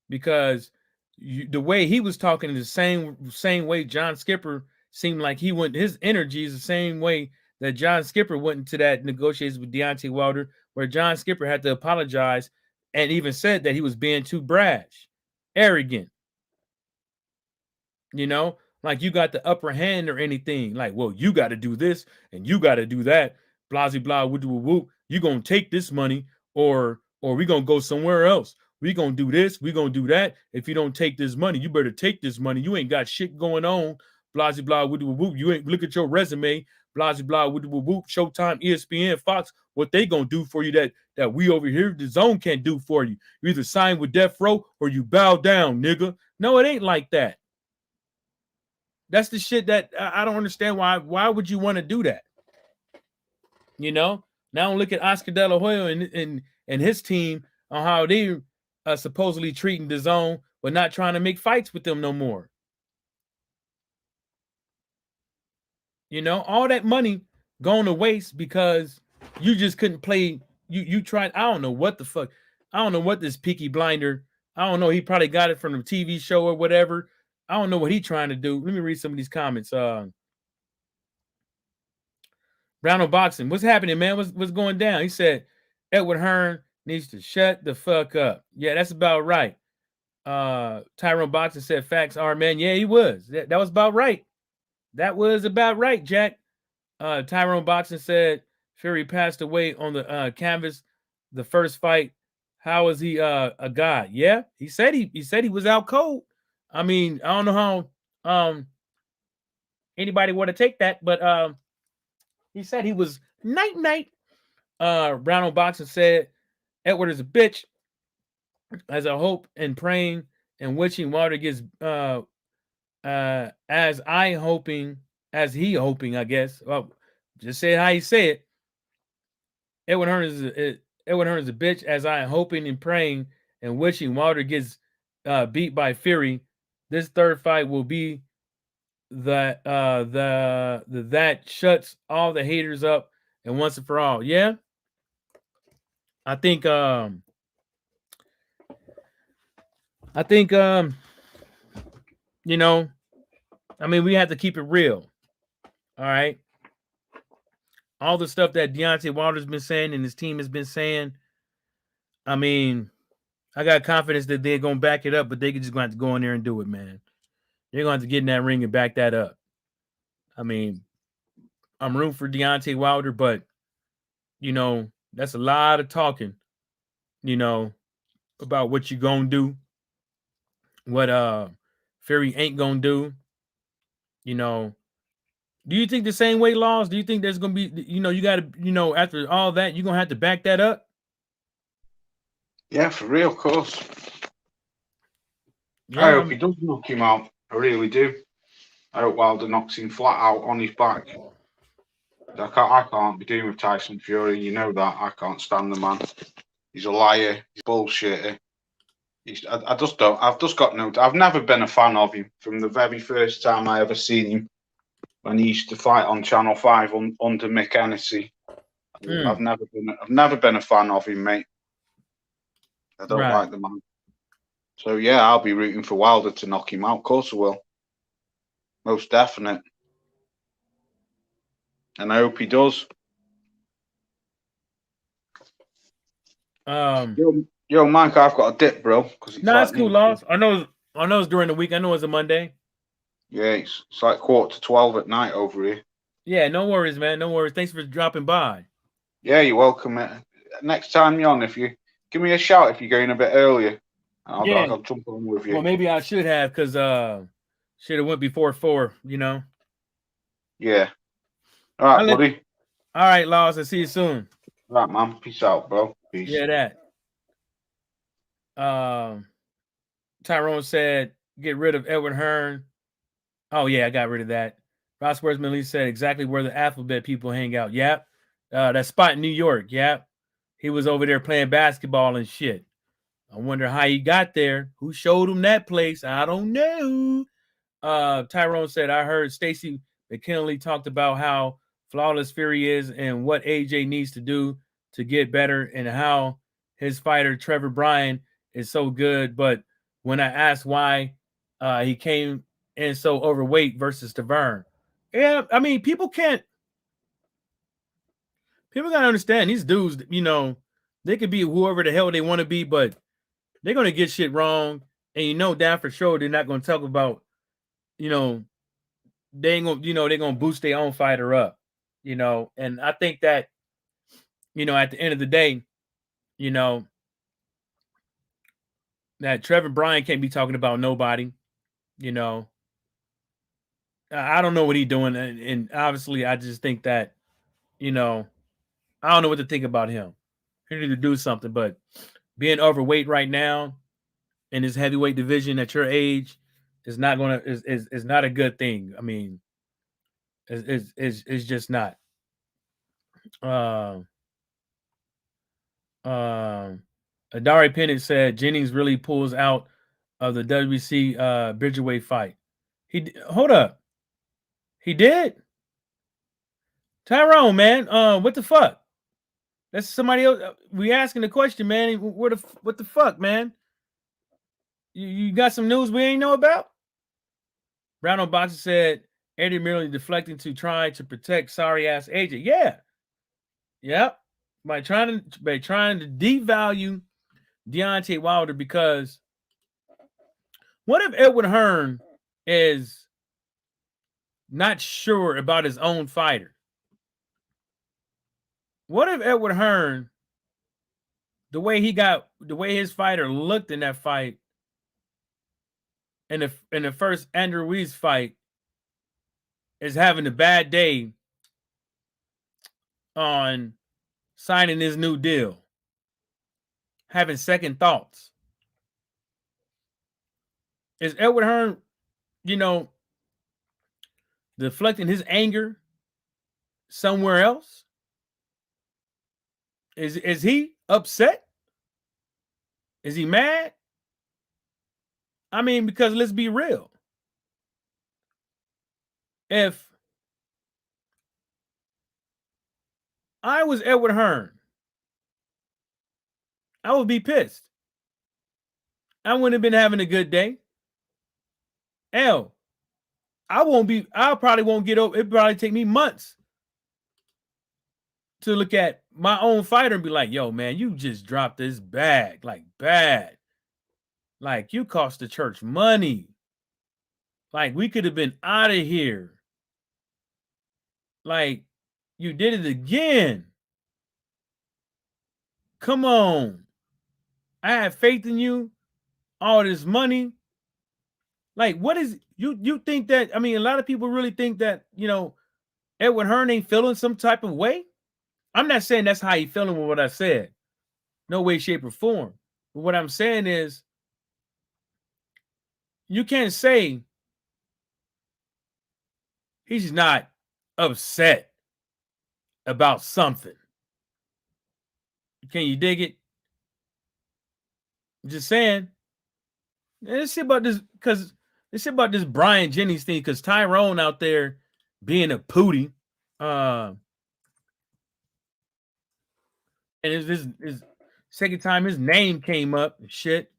because the way he was talking is the same way John Skipper seemed like he went. His energy is the same way that John Skipper went into that negotiations with Deontay Wilder, where John Skipper had to apologize and even said that he was being too brash, arrogant. Like you got the upper hand or anything. Like, well, you got to do this and you got to do that. Blah, blah, whoop, whoop, whoop. You're going to take this money or we're going to go somewhere else. We're going to do this. We're going to do that. If you don't take this money, you better take this money. You ain't got shit going on. Blah, blah, whoop, whoop, whoop. You ain't look at your resume. Blah, blah, whoop, whoop, whoop. Showtime, ESPN, Fox, what they going to do for you that we over here, the zone can't do for you. You either sign with Death Row or you bow down, nigga. No, it ain't like that. That's the shit that I don't understand. Why would you want to do that? Now look at Oscar De La Hoya and his team on how they supposedly treating the zone, but not trying to make fights with them no more. All that money going to waste because you just couldn't play. You tried. I don't know what the fuck. I don't know what this Peaky Blinder. I don't know. He probably got it from the TV show or whatever. I don't know what he's trying to do. Let me read some of these comments. Brown Boxing, what's happening, man? What's going down? He said Edward Hearn needs to shut the fuck up. Yeah, that's about right. Tyrone Boxing said facts are, man. Yeah, he was. That was about right. That was about right, Jack. Tyrone Boxing said Fury passed away on the canvas the first fight. How is he a god? Yeah, he said he was out cold. I mean, I don't know how anybody want to take that, but he said he was night. Brown Boxing said Edward is a bitch. As I hope and praying and wishing Wilder gets as he hoping, I guess. Well, just say how you say it. Edward Hearn is a bitch, as I am hoping and praying and wishing Wilder gets beat by Fury. This third fight will be that shuts all the haters up and once and for all. Yeah. I think we have to keep it real. All right. All the stuff that Deontay Wilder's been saying and his team has been saying, I mean, I got confidence that they're going to back it up, but they just going to have to go in there and do it, man. They're going to have to get in that ring and back that up. I mean, I'm rooting for Deontay Wilder, but, that's a lot of talking, about what you going to do, what Fury ain't going to do. Do you think the same way, Laws? Do you think there's going to be, you got to, after all that, you're going to have to back that up? Yeah, for real, of course. Yeah, I hope he does knock him out. I really do. I hope Wilder knocks him flat out on his back. I can't be doing with Tyson Fury. You know that. I can't stand the man. He's a liar. He's a bullshitter. I just don't. I've just got no. I've never been a fan of him from the very first time I ever seen him when he used to fight on Channel 5 under Mick Hennessy. I've never been a fan of him, mate. I don't like the man. So yeah, I'll be rooting for Wilder to knock him out. Of course I will. Most definite. And I hope he does. Yo, Mike, I've got a dip, bro. No, it's cool, Laws. I know it's during the week. I know it's a Monday. Yeah, it's like 11:15 at night over here. Yeah, no worries, man. No worries. Thanks for dropping by. Yeah, you're welcome. Next time you're on, if you give me a shout if you're going a bit earlier, I'll jump on with you. Well, maybe I should have, because Should have went before 4, you know. Yeah. All right, buddy. All right, Laws. I'll see you soon. Right, man. Peace out, bro. Peace. Yeah, that. Tyrone said, get rid of Edward Hearn. Oh, yeah, I got rid of that. Ross Wordsman said exactly where the alphabet people hang out. Yep. That spot in New York. Yep. He was over there playing basketball and shit. I wonder how he got there. Who showed him that place? I don't know. Tyrone said, I heard Stacey McKinley talked about how flawless Fury is and what AJ needs to do to get better and how his fighter Trevor Bryan is so good. But when I asked why he came in so overweight versus Tavern, yeah, I mean, people gotta understand these dudes, you know, they could be whoever the hell they want to be, but they're gonna get shit wrong, and you know damn for sure they're not gonna talk about, you know, they ain't gonna, you know, they're gonna boost their own fighter up, you know. And I think that, you know, at the end of the day, you know, that Trevor Bryan can't be talking about nobody, you know. I don't know what he's doing, and obviously I just think that, you know, I don't know what to think about him. He need to do something, but being overweight right now in this heavyweight division at your age is not gonna is not a good thing. I mean, it's just not. Adari Pennant said Jennings really pulls out of the WBC Bridgerweight fight. Hold up. He did? Tyrone, man. What the fuck? That's somebody else. We asking the question, man. What the fuck, man? You got some news we ain't know about? Brown on Boxer said Eddie merely deflecting to try to protect sorry ass AJ. Yeah. Yep. By trying to devalue Deontay Wilder, because what if Edward Hearn is not sure about his own fighter? What if Edward Hearn, the way his fighter looked in that fight, in the first Andrew Ruiz fight, is having a bad day on signing his new deal, having second thoughts? Is Edward Hearn, you know, deflecting his anger somewhere else? Is he upset? Is he mad? I mean, because let's be real. If I was Edward Hearn, I would be pissed. I wouldn't have been having a good day. I probably won't get over. It probably take me months to look at my own fighter and be like, yo, man, you just dropped this bag, like bad. Like, you cost the church money. Like, we could have been out of here. Like, you did it again. Come on. I have faith in you. All this money. Like, what is you think that? I mean, a lot of people really think that, you know, Edward Hearn ain't feeling some type of way. I'm not saying that's how he feeling with what I said. No way, shape, or form. But what I'm saying is, you can't say he's not upset about something. Can you dig it? I'm just saying. Let's see about this, because let's see about this Brian Jennings thing, because Tyrone out there being a pootie. And it's this second time his name came up and shit.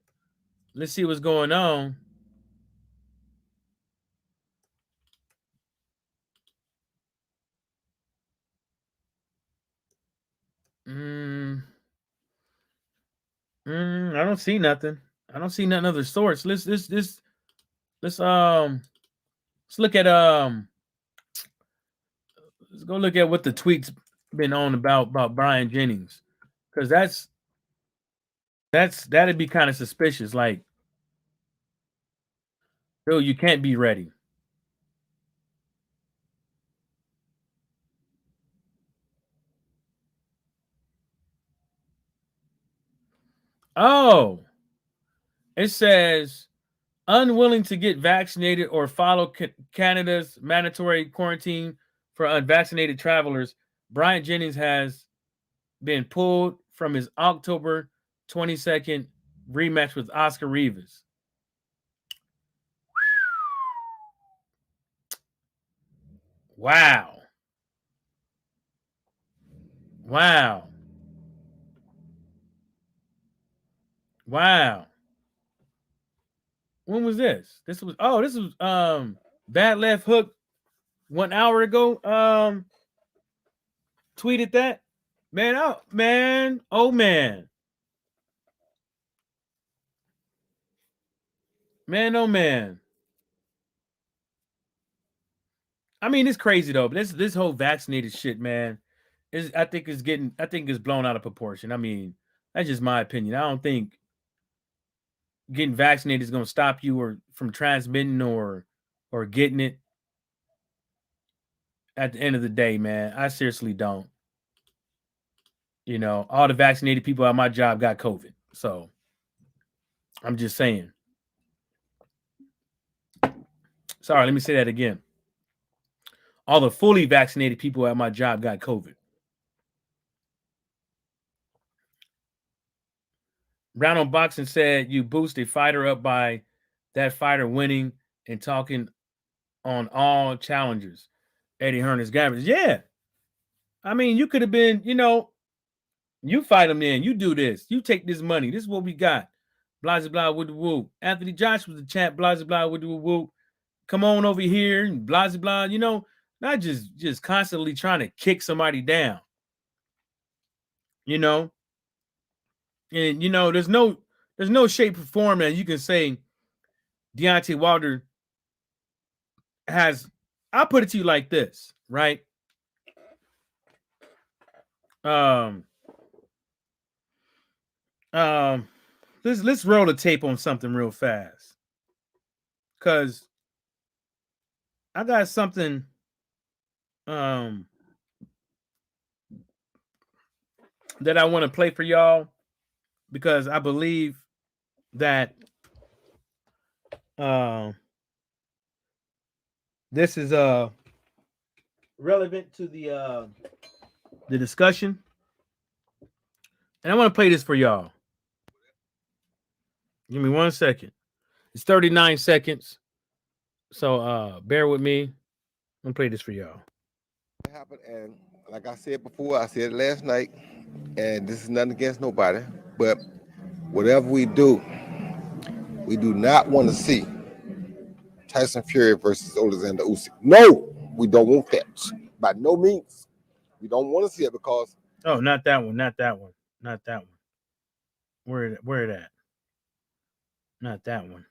Let's see what's going on. I don't see nothing. I don't see nothing other source. Let's look at let's go look at what the tweets been on about Brian Jennings, because that'd be kind of suspicious. Like, Dude, you can't be ready. Oh, it says unwilling to get vaccinated or follow Canada's mandatory quarantine for unvaccinated travelers. Bryant Jennings has been pulled from his October 22nd rematch with Oscar Rivas. Wow. Wow. Wow. When was this? This was Bad Left Hook 1 hour ago. Tweeted that. Man, oh man. Man, oh man. I mean, it's crazy though, but this whole vaccinated shit, man, I think it's blown out of proportion. I mean, that's just my opinion. I don't think getting vaccinated is gonna stop you or from transmitting or getting it. At the end of the day, man, I seriously don't. You know, all the vaccinated people at my job got COVID. So I'm just saying. Sorry, let me say that again. All the fully vaccinated people at my job got COVID. Round on Boxing said you boost a fighter up by that fighter winning and talking on all challengers. Eddie Hearn's Gabbard. Yeah. I mean, you could have been, you fight him in. You do this. You take this money. This is what we got. Blah, blah, blah, with the woo. Anthony Joshua was the champ. Blah, blah, with the woo. Come on over here and blah, blah. Not just constantly trying to kick somebody down. And there's no shape or form that you can say Deontay Wilder has. I'll put it to you like this, right? Let's roll the tape on something real fast, because I got something that I want to play for y'all, because I believe that this is relevant to the discussion, and I want to play this for y'all. Give me 1 second. It's 39 seconds, so bear with me. I'm gonna play this for y'all. It happened, and like I said before, I said it last night, and this is nothing against nobody, but whatever we do not want to see Tyson Fury versus Alexander Usyk. No, we don't want that. By no means. We don't want to see it because... Oh, not that one. Where it at? Not that one.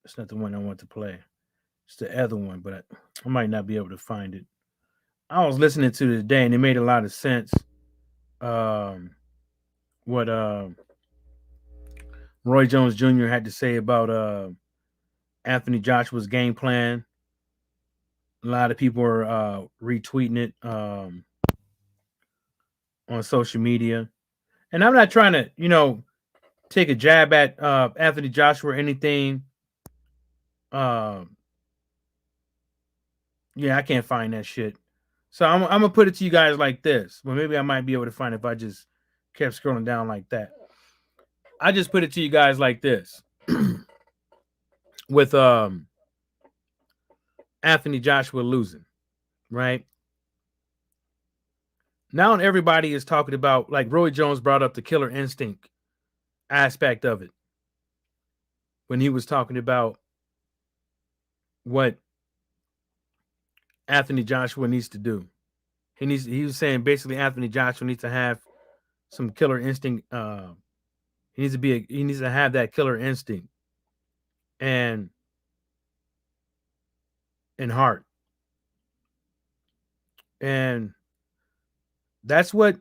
It's not the one I want to play. It's the other one, but I might not be able to find it. I was listening to it today, and it made a lot of sense. What Roy Jones Jr. had to say about Anthony Joshua's game plan. A lot of people are retweeting it on social media, and I'm not trying to, take a jab at Anthony Joshua or anything. Yeah, I can't find that shit. So I'm gonna put it to you guys like this. Well, maybe I might be able to find it if I just kept scrolling down like that. I just put it to you guys like this. With Anthony Joshua losing, right? Now everybody is talking about, like Roy Jones brought up the killer instinct aspect of it when he was talking about what Anthony Joshua needs to do. He was saying basically Anthony Joshua needs to have some killer instinct. He needs to have that killer instinct and heart. And that's what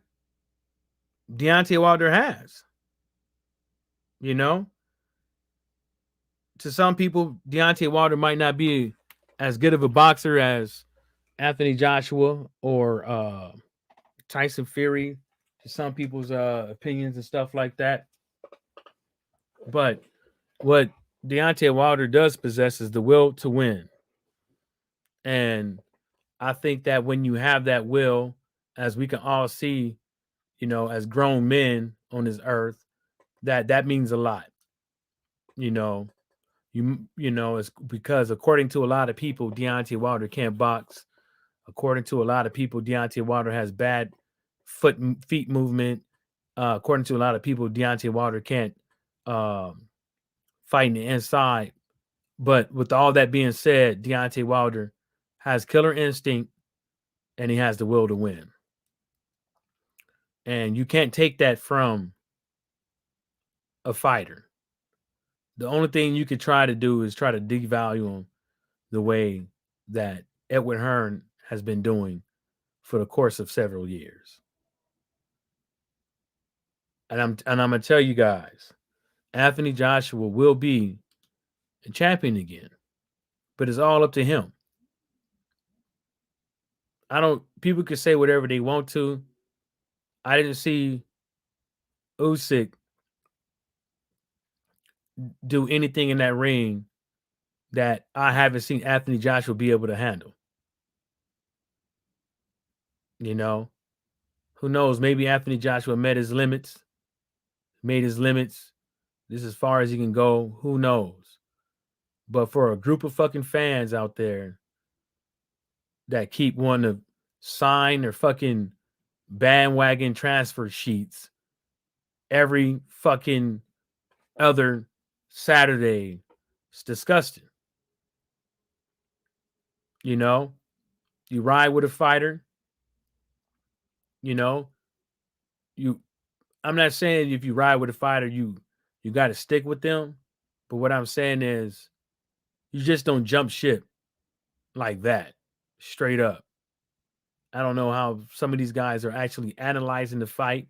Deontay Wilder has. to some people, Deontay Wilder might not be as good of a boxer as Anthony Joshua or Tyson Fury, to some people's opinions and stuff like that. But what Deontay Wilder does possess is the will to win. And I think that when you have that will, as we can all see, as grown men on this earth, that means a lot. It's because according to a lot of people, Deontay Wilder can't box. According to a lot of people, Deontay Wilder has bad feet movement. According to a lot of people, Deontay Wilder can't fight in the inside. But with all that being said, Deontay Wilder has killer instinct and he has the will to win. And you can't take that from a fighter. The only thing you could try to do is try to devalue him the way that Edward Hearn has been doing for the course of several years. And I'm gonna tell you guys, Anthony Joshua will be a champion again, but it's all up to him. People can say whatever they want to. I didn't see Usyk do anything in that ring that I haven't seen Anthony Joshua be able to handle. Who knows? Maybe Anthony Joshua made his limits. This is as far as he can go. Who knows? But for a group of fucking fans out there that keep wanting to sign their fucking bandwagon transfer sheets every fucking other Saturday, it's disgusting. You ride with a fighter. I'm not saying if you ride with a fighter, you got to stick with them. But what I'm saying is you just don't jump ship like that, straight up. I don't know how some of these guys are actually analyzing the fight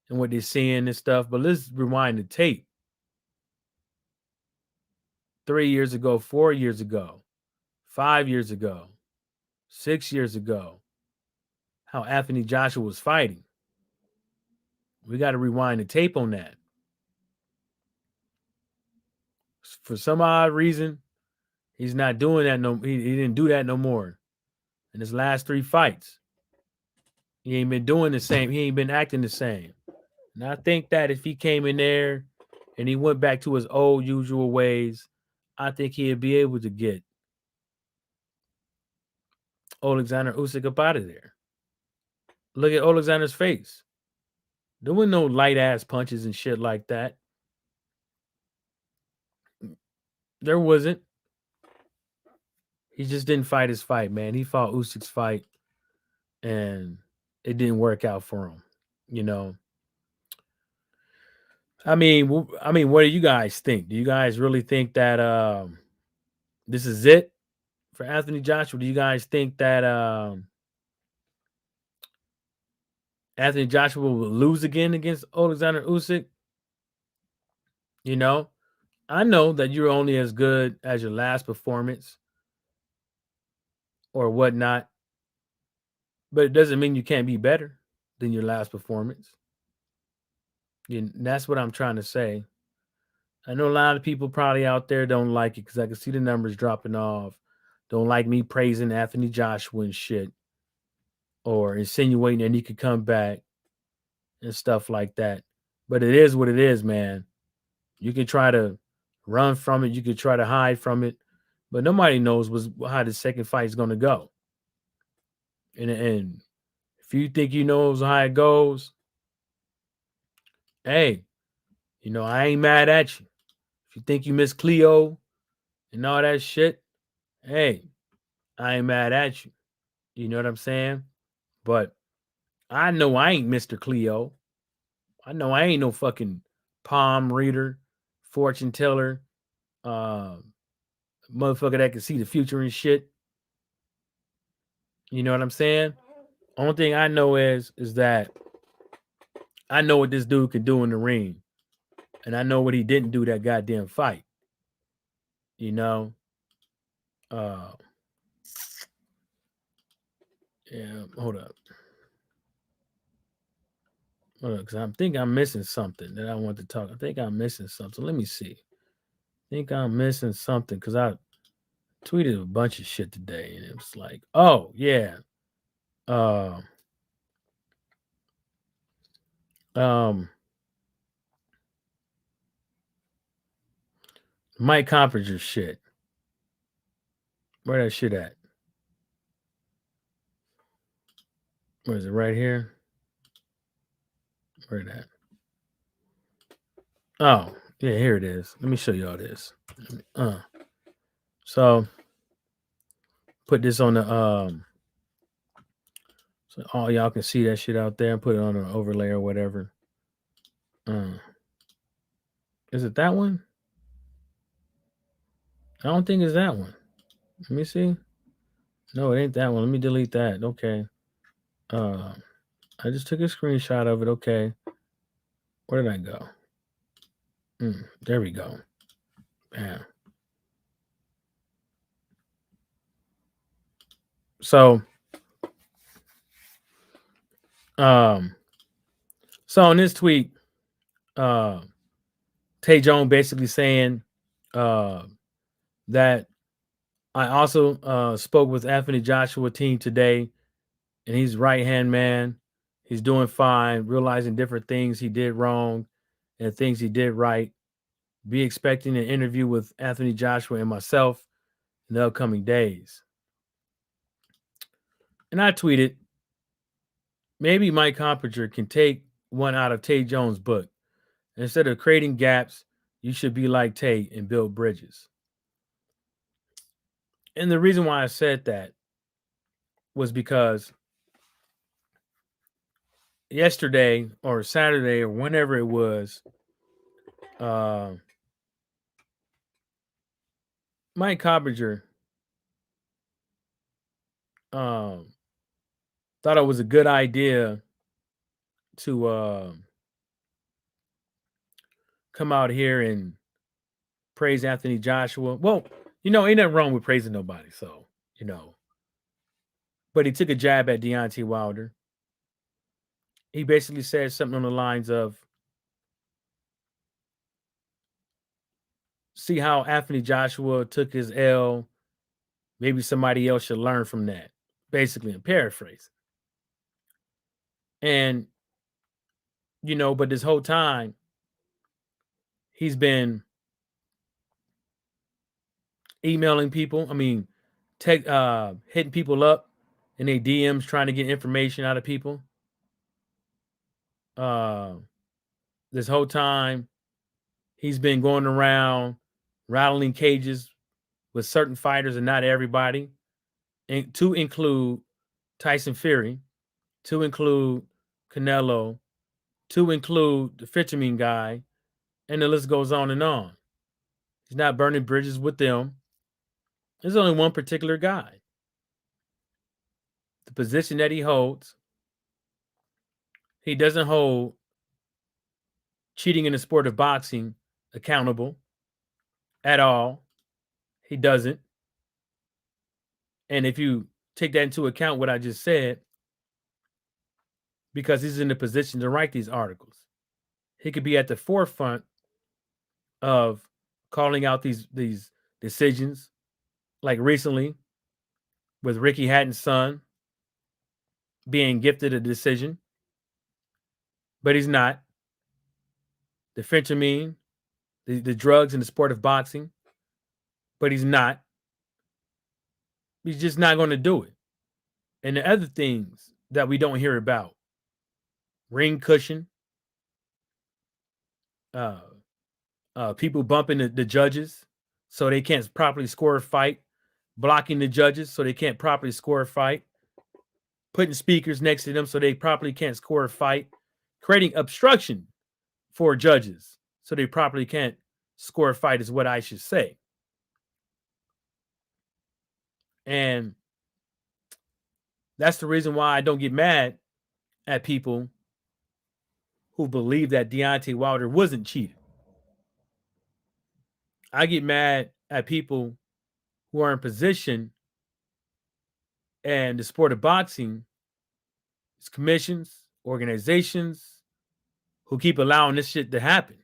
and what they're seeing and stuff, but let's rewind the tape. 3 years ago, 4 years ago, 5 years ago, 6 years ago, how Anthony Joshua was fighting. We got to rewind the tape on that. For some odd reason, he's not doing that. He didn't do that no more. In his last 3 fights, he ain't been doing the same. He ain't been acting the same. And I think that if he came in there and he went back to his old usual ways, I think he'd be able to get Alexander Usyk up out of there. Look at Alexander's face. There were no light ass punches and shit like that. There wasn't. He just didn't fight his fight, man. He fought Usyk's fight, and it didn't work out for him. I mean, what do you guys think? Do you guys really think that this is it for Anthony Joshua? Do you guys think that Anthony Joshua will lose again against Alexander Usyk? I know that you're only as good as your last performance or whatnot, but it doesn't mean you can't be better than your last performance. That's what I'm trying to say. I know a lot of people probably out there don't like it because I can see the numbers dropping off. Don't like me praising Anthony Joshua and shit, or insinuating that he could come back and stuff like that. But it is what it is, man. You can try to run from it. You can try to hide from it. But nobody knows how the second fight is going to go. And if you think you know how it goes, hey, I ain't mad at you. If you think you miss Cleo and all that shit, hey, I ain't mad at you. You know what I'm saying? But I know I ain't Mr. Cleo. I know I ain't no fucking palm reader, fortune teller, motherfucker that can see the future and shit. You know what I'm saying? Only thing I know is that I know what this dude can do in the ring. And I know what he didn't do that goddamn fight. you know. Yeah, hold up. Because I think I'm missing something that I want to talk. I think I'm missing something. Let me see. I think I'm missing something because I tweeted a bunch of shit today, and it was like, oh yeah, Mike Coppinger shit. Where that shit at? Where is it? Right here. Where that? Oh yeah, here it is. Let me show y'all this. So put this on the so all y'all can see that shit out there and put it on an overlay or whatever. Is it that one? I don't think it's that one. Let me see. No, it ain't that one. Let me delete that. Okay. I just took a screenshot of it. Okay. Where did I go? There we go. Bam. So in this tweet, Tay Jones basically saying that I also spoke with Anthony Joshua team today, and he's right-hand man. He's doing fine, realizing different things he did wrong and things he did right. Be expecting an interview with Anthony Joshua and myself in the upcoming days. And I tweeted, maybe Mike Coppinger can take one out of Tay Jones' book. Instead of creating gaps, you should be like Tay and build bridges. And the reason why I said that was because yesterday or Saturday or whenever it was, Mike Coppinger thought it was a good idea to come out here and praise Anthony Joshua. Well, ain't nothing wrong with praising nobody. So, but he took a jab at Deontay Wilder. He basically said something on the lines of, see how Anthony Joshua took his L. Maybe somebody else should learn from that. Basically, I'm paraphrasing. And, but this whole time, he's been emailing people. I mean, hitting people up in their DMs, trying to get information out of people. This whole time, he's been going around rattling cages with certain fighters and not everybody, and to include Tyson Fury, to include Canelo, to include the Fitcherman guy, and the list goes on and on. He's not burning bridges with them. There's only one particular guy. The position that he holds, he doesn't hold cheating in the sport of boxing accountable at all. He doesn't. And if you take that into account, what I just said, because he's in the position to write these articles, he could be at the forefront of calling out these decisions, like recently with Ricky Hatton's son being gifted a decision, but he's not. The fentanyl, the drugs in the sport of boxing, but he's not. He's just not going to do it. And the other things that we don't hear about, ring cushion, people bumping the judges so they can't properly score a fight, blocking the judges so they can't properly score a fight, putting speakers next to them so they properly can't score a fight, creating obstruction for judges so they properly can't score a fight is what I should say. And that's the reason why I don't get mad at people who believe that Deontay Wilder wasn't cheated. I get mad at people who are in position and the sport of boxing, it's commissions, organizations who keep allowing this shit to happen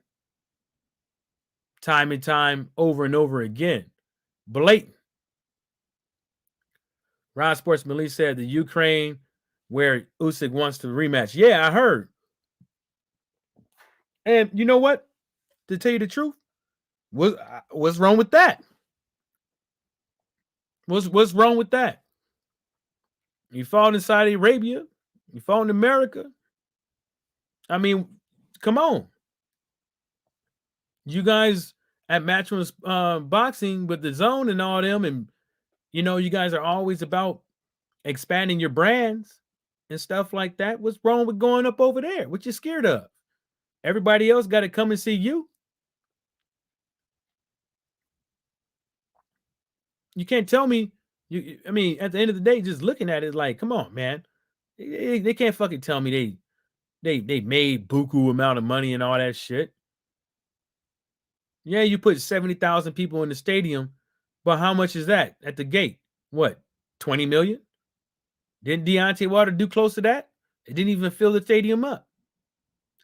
time and time over and over again. Blatant. Ron Sportsman Lee said the Ukraine where Usyk wants to rematch. Yeah, I heard. And you know what? To tell you the truth, what's wrong with that? What's wrong with that? You fought in Saudi Arabia. You fought in America. I mean, come on. You guys at Matchroom Boxing with the Zone and all them, and you guys are always about expanding your brands and stuff like that. What's wrong with going up over there? What you scared of? Everybody else got to come and see you. You can't tell me. I mean, at the end of the day, just looking at it, like, come on, man. They can't fucking tell me they made buku amount of money and all that shit. Yeah, you put 70,000 people in the stadium, but how much is that at the gate? What, 20 million? Didn't Deontay Wilder do close to that? It didn't even fill the stadium up.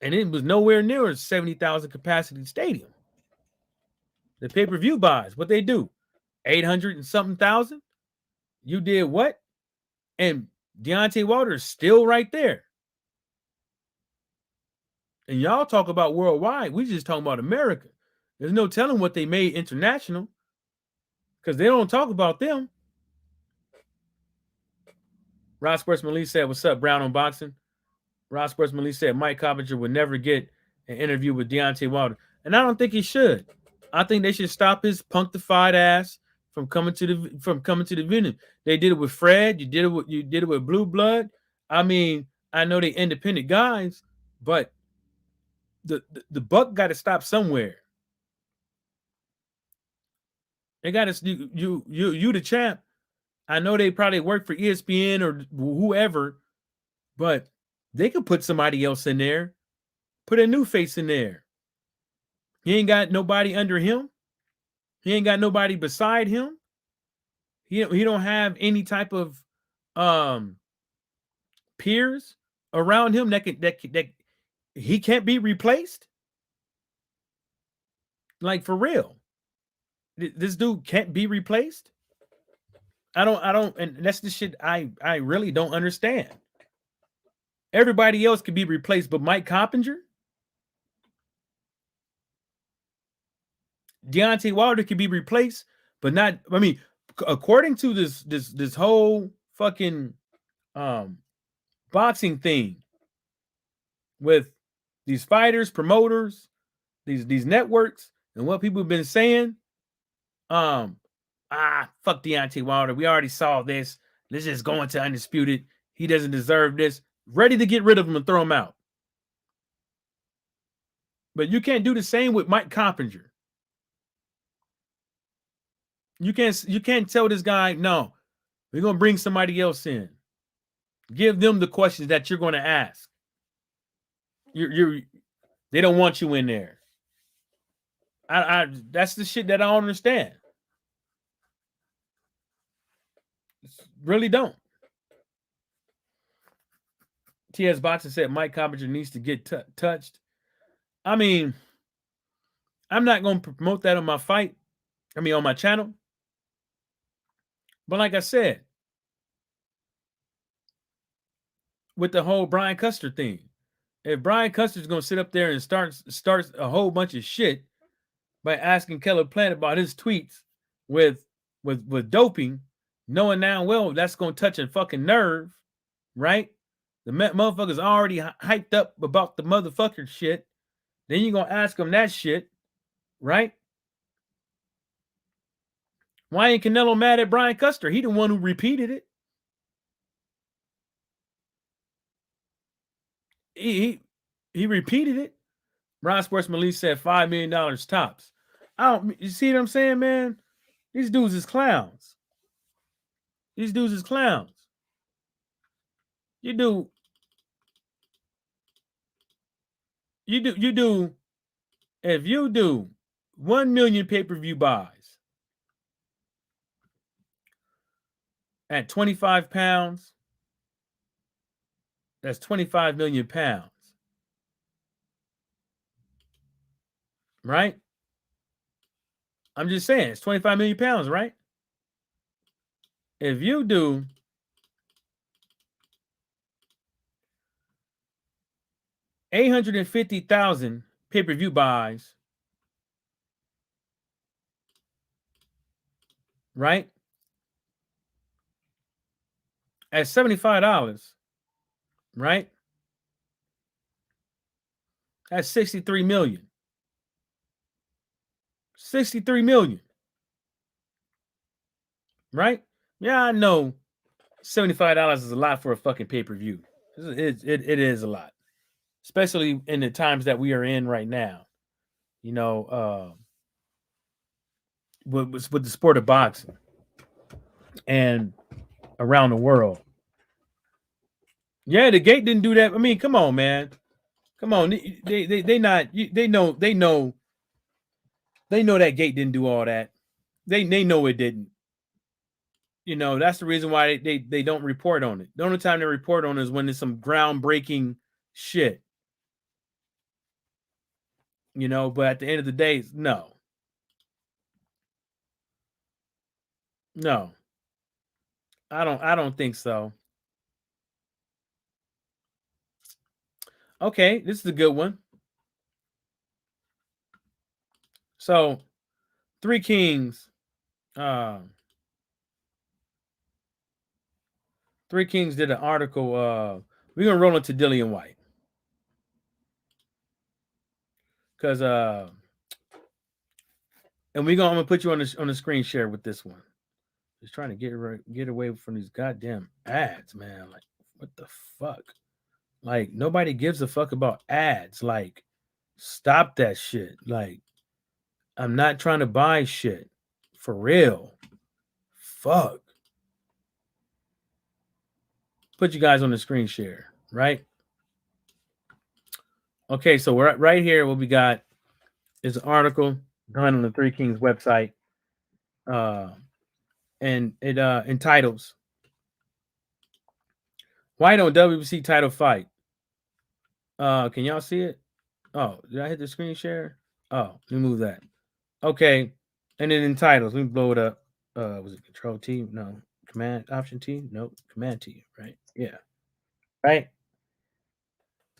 And it was nowhere near a 70,000 capacity stadium. The pay-per-view buys, what they do? 800 and something thousand? You did what? And Deontay Wilder is still right there. And y'all talk about worldwide. We just talking about America. There's no telling what they made international because they don't talk about them. Ross Sportsman Lee said, "What's up, Brown on Boxing?" Ross Sportsman Lee said, "Mike Coppinger would never get an interview with Deontay Wilder." And I don't think he should. I think they should stop his punctified ass from coming to the venue. They did it with Fred. You did it with Blue Blood. I mean, I know they independent guys, but the buck got to stop somewhere. They got to you the champ. I know they probably work for ESPN or whoever, but they could put somebody else in there, put a new face in there. He ain't got nobody under him. He ain't got nobody beside him. He don't have any type of peers around him that he can't be replaced. Like, for real. This dude can't be replaced. I don't, and that's the shit I really don't understand. Everybody else could be replaced, but Mike Coppinger, Deontay Wilder could be replaced, but not. I mean, according to this whole fucking boxing thing with these fighters, promoters, these networks, and what people have been saying, fuck Deontay Wilder. We already saw this. Let's just go into Undisputed. He doesn't deserve this. Ready to get rid of him and throw him out. But you can't do the same with Mike Coppinger. You can't tell this guy, no, we're gonna bring somebody else in. Give them the questions that you're going to ask. They don't want you in there. That's the shit that I don't understand. Really don't. TS Boxer said Mike Coppinger needs to get touched. I mean, I'm not going to promote that on my on my channel. But like I said, with the whole Brian Custer thing, if Brian Custer's going to sit up there and starts a whole bunch of shit by asking Caleb Plant about his tweets with doping, knowing now well that's going to touch a fucking nerve, right? The motherfucker's already hyped up about the motherfucker shit. Then you're going to ask him that shit, right? Why ain't Canelo mad at Brian Custer? He the one who repeated it. He repeated it. Ron Sportsman Lee said $5 million tops. You see what I'm saying, man? These dudes is clowns. If you do 1 million pay-per-view buys, at 25 pounds, that's 25 million pounds. Right? I'm just saying, it's 25 million pounds, right? If you do 850,000 pay-per-view buys, right? At $75, right? That's 63 million. 63 million. Right? Yeah, I know $75 is a lot for a fucking pay-per-view. It is a lot. Especially in the times that we are in right now. You know, with the sport of boxing and around the world. Yeah, the gate didn't do that. I mean, come on, man. Come on. They know that gate didn't do all that. They know it didn't. You know, that's the reason why they don't report on it. The only time they report on it is when there's some groundbreaking shit. You know, but at the end of the day, no. No. I don't think so. Okay, this is a good one. So, Three Kings. Three Kings did an article. We're gonna roll into Dillian White. Because and I'm gonna put you on the screen share with this one. Just trying to get away from these goddamn ads, man. Like, what the fuck? Like, nobody gives a fuck about ads. Like, stop that shit. Like, I'm not trying to buy shit. For real. Fuck. Put you guys on the screen share, right? Okay, so we're right here. What we got is an article done on the Three Kings website. And it entitles White on WBC title fight. Can y'all see it? Oh, did I hit the screen share? Oh, let me move that. Okay. And it entitles. Let me blow it up. Was it Control T? No. Command Option T? Nope. Command T, right? Yeah. Right?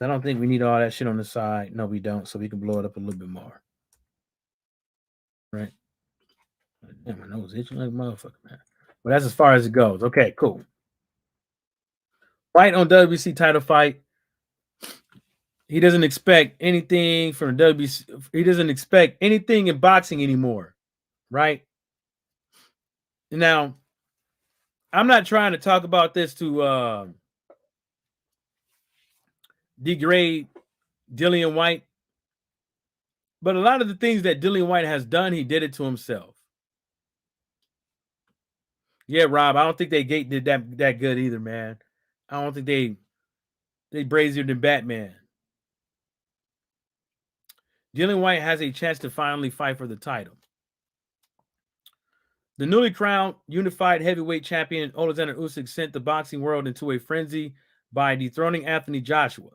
I don't think we need all that shit on the side. No, we don't. So we can blow it up a little bit more. Right? Damn, my nose itching like a motherfucker, man. But that's as far as it goes. Okay, cool. White on WBC title fight. He doesn't expect anything from WBC. He doesn't expect anything in boxing anymore, right? Now, I'm not trying to talk about this to degrade Dillian White, but a lot of the things that Dillian White has done, he did it to himself. Yeah, Rob, I don't think they did that good either, man. I don't think they brazier than Batman. Dillian White has a chance to finally fight for the title. The newly crowned unified heavyweight champion Alexander Usyk sent the boxing world into a frenzy by dethroning Anthony Joshua.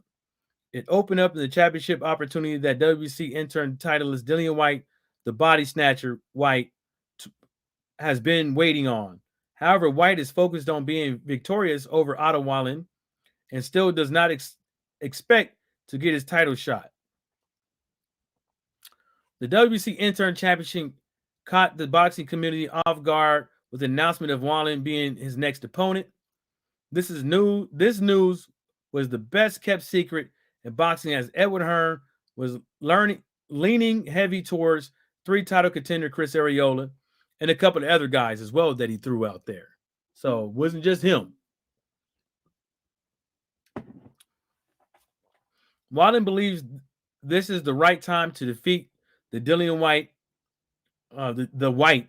It opened up the championship opportunity that WBC interim titleist Dillian White, the body snatcher White, has been waiting on. However, White is focused on being victorious over Otto Wallin and still does not expect to get his title shot. The WBC interim championship caught the boxing community off guard with the announcement of Wallin being his next opponent. This news was the best kept secret in boxing, as Edward Hearn was leaning heavy towards three-title contender Chris Arreola and a couple of other guys as well that he threw out there. So it wasn't just him. Wallin believes this is the right time to defeat the Dillian White, the White.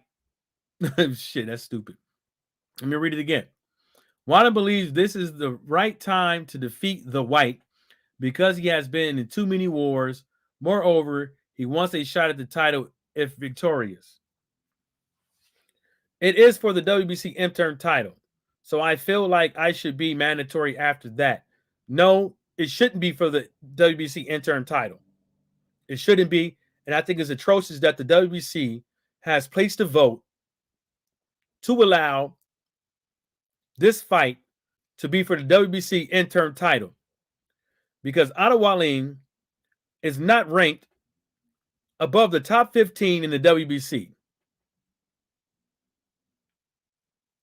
Shit, that's stupid. Let me read it again. Wallin believes this is the right time to defeat the White because he has been in too many wars. Moreover, he wants a shot at the title if victorious. It is for the WBC interim title. So I feel like I should be mandatory after that. No, it shouldn't be for the WBC interim title. It shouldn't be. And I think it's atrocious that the WBC has placed a vote to allow this fight to be for the WBC interim title. Because Otto Wallin is not ranked above the top 15 in the WBC.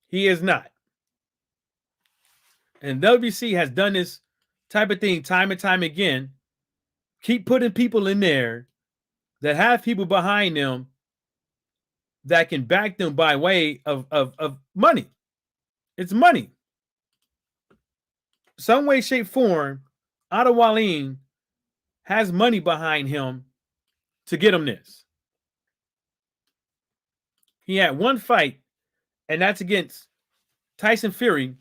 He is not. And WBC has done this type of thing time and time again. Keep putting people in there that have people behind them that can back them by way of money. It's money. Some way, shape, form, Otto Wallin has money behind him to get him this. He had one fight, and that's against Tyson Fury,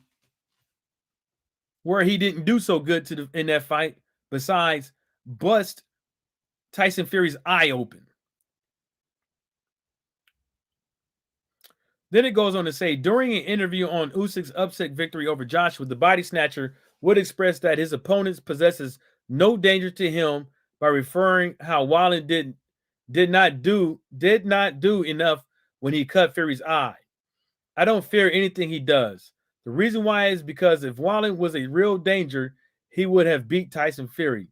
where he didn't do so good in that fight, besides bust Tyson Fury's eye open. Then it goes on to say, during an interview on Usyk's upset victory over Joshua, the body snatcher would express that his opponent possesses no danger to him by referring how Wallin did not do enough when he cut Fury's eye. I don't fear anything he does. The reason why is because if Wallin was a real danger, he would have beat Tyson Fury.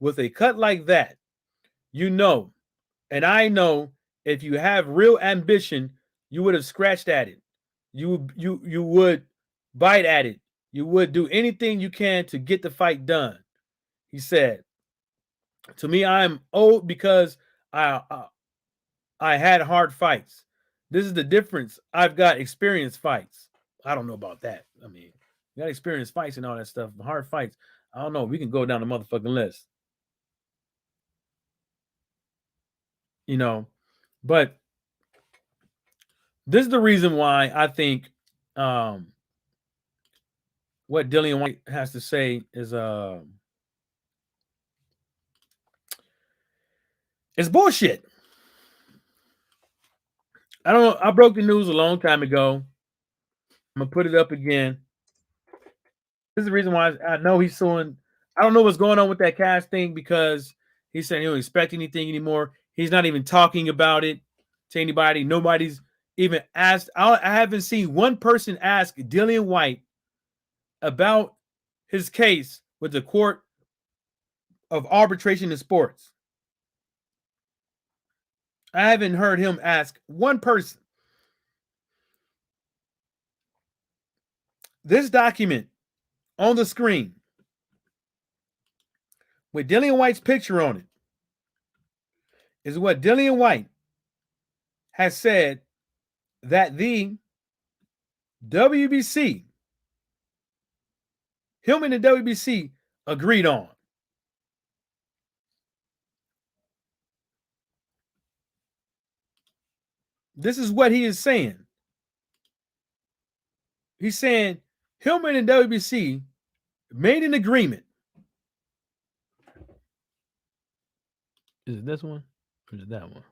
With a cut like that, you know, and I know, if you have real ambition, you would have scratched at it. You would bite at it. You would do anything you can to get the fight done. He said, to me, I'm old because I had hard fights. This is the difference. I've got experienced fights. I don't know about that. I mean, you got experienced fights and all that stuff. Hard fights. I don't know. We can go down the motherfucking list. You know, but this is the reason why I think what Dillian Whyte has to say is it's bullshit. I don't know. I broke the news a long time ago. I'm gonna put it up again. This is the reason why I know he's suing. I don't know what's going on with that Cash thing, because he said he don't expect anything anymore. He's not even talking about it to anybody. Nobody's even asked. I haven't seen one person ask Dillian Whyte about his case with the Court of Arbitration in Sports. I haven't heard him ask one person. This document on the screen with Dillian Whyte's picture on it is what Dillian Whyte has said that the WBC, him and the WBC agreed on. This is what he is saying. He's saying him and the WBC made an agreement. Is it this one or is it that one?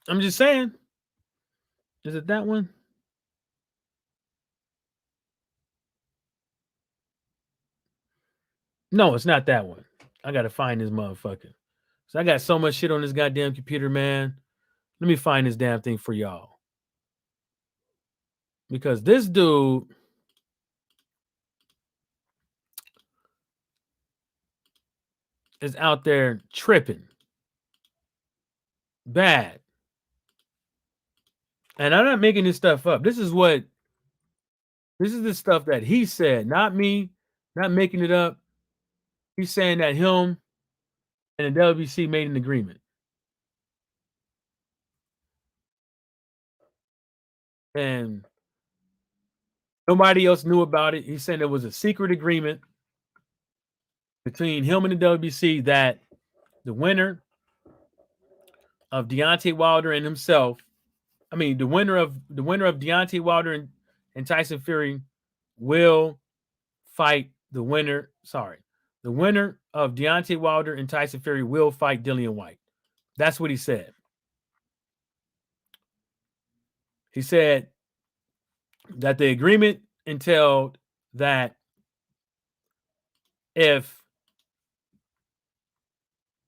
I'm just saying. Is it that one? No, it's not that one. I gotta find this motherfucker. So I got so much shit on this goddamn computer, man. Let me find this damn thing for y'all. Because this dude is out there tripping. Bad. And I'm not making this stuff up. This is the stuff that he said, not me, not making it up. He's saying that him and the WBC made an agreement. And nobody else knew about it. He's saying there was a secret agreement between him and the WBC that the winner of Deontay Wilder and himself, I mean, the winner of Deontay Wilder and Tyson Fury will fight the winner. Sorry. The winner of Deontay Wilder and Tyson Fury will fight Dillian Whyte That's what he said. He said that the agreement entailed that if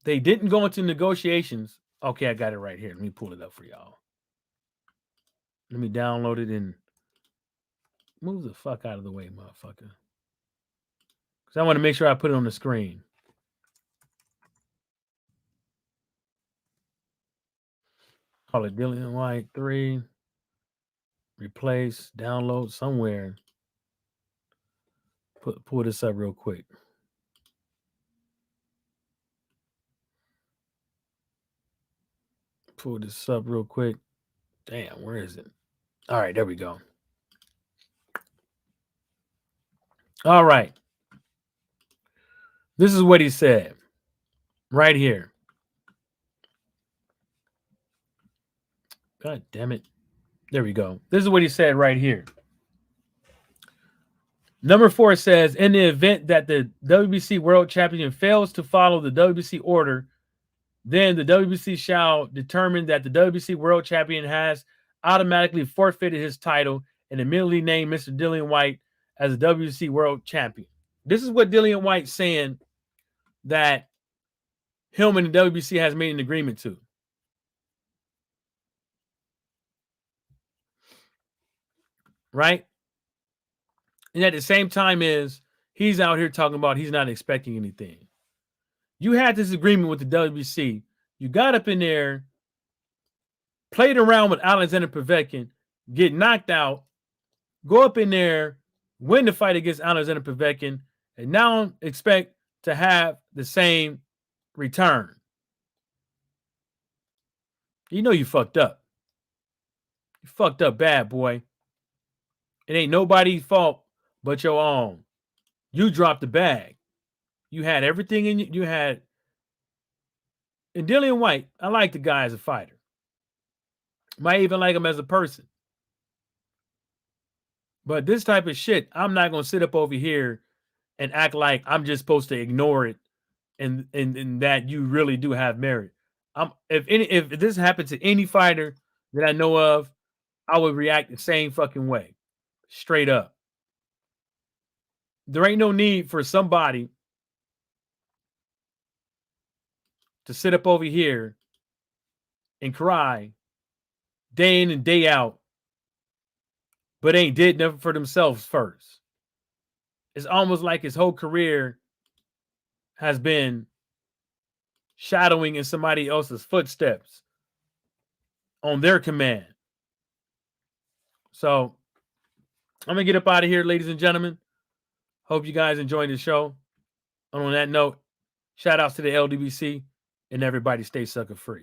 they didn't go into negotiations, okay, I got it right here. Let me pull it up for y'all. Let me download it and move the fuck out of the way, motherfucker. Because I want to make sure I put it on the screen. Call it Dillian White 3. Replace, download somewhere. Pull this up real quick. Pull this up real quick. Damn, where is it? All right, there we go. All right. This is what he said right here. God damn it. There we go. This is what he said right here. Number 4 says, in the event that the WBC World Champion fails to follow the WBC order, then the WBC shall determine that the WBC World Champion has automatically forfeited his title and immediately name Mr. Dillian White as the WBC World Champion. This is what Dillian White's saying that him and the WBC has made an agreement to. Right? And at the same time he's out here talking about he's not expecting anything. You had this agreement with the WBC. You got up in there, played around with Alexander Povetkin, get knocked out, go up in there, win the fight against Alexander Povetkin, and now expect to have the same return. You know you fucked up. You fucked up bad, boy. It ain't nobody's fault but your own. You dropped the bag. You had everything in you. And Dillian White, I like the guy as a fighter. Might even like him as a person. But this type of shit, I'm not going to sit up over here and act like I'm just supposed to ignore it and that you really do have merit. If this happened to any fighter that I know of, I would react the same fucking way. Straight up. There ain't no need for somebody to sit up over here and cry day in and day out, but ain't did nothing for themselves first. It's almost like his whole career has been shadowing in somebody else's footsteps on their command. So I'm going to get up out of here, ladies and gentlemen. Hope you guys enjoyed the show. And on that note, shout outs to the LDBC and everybody stay sucker free.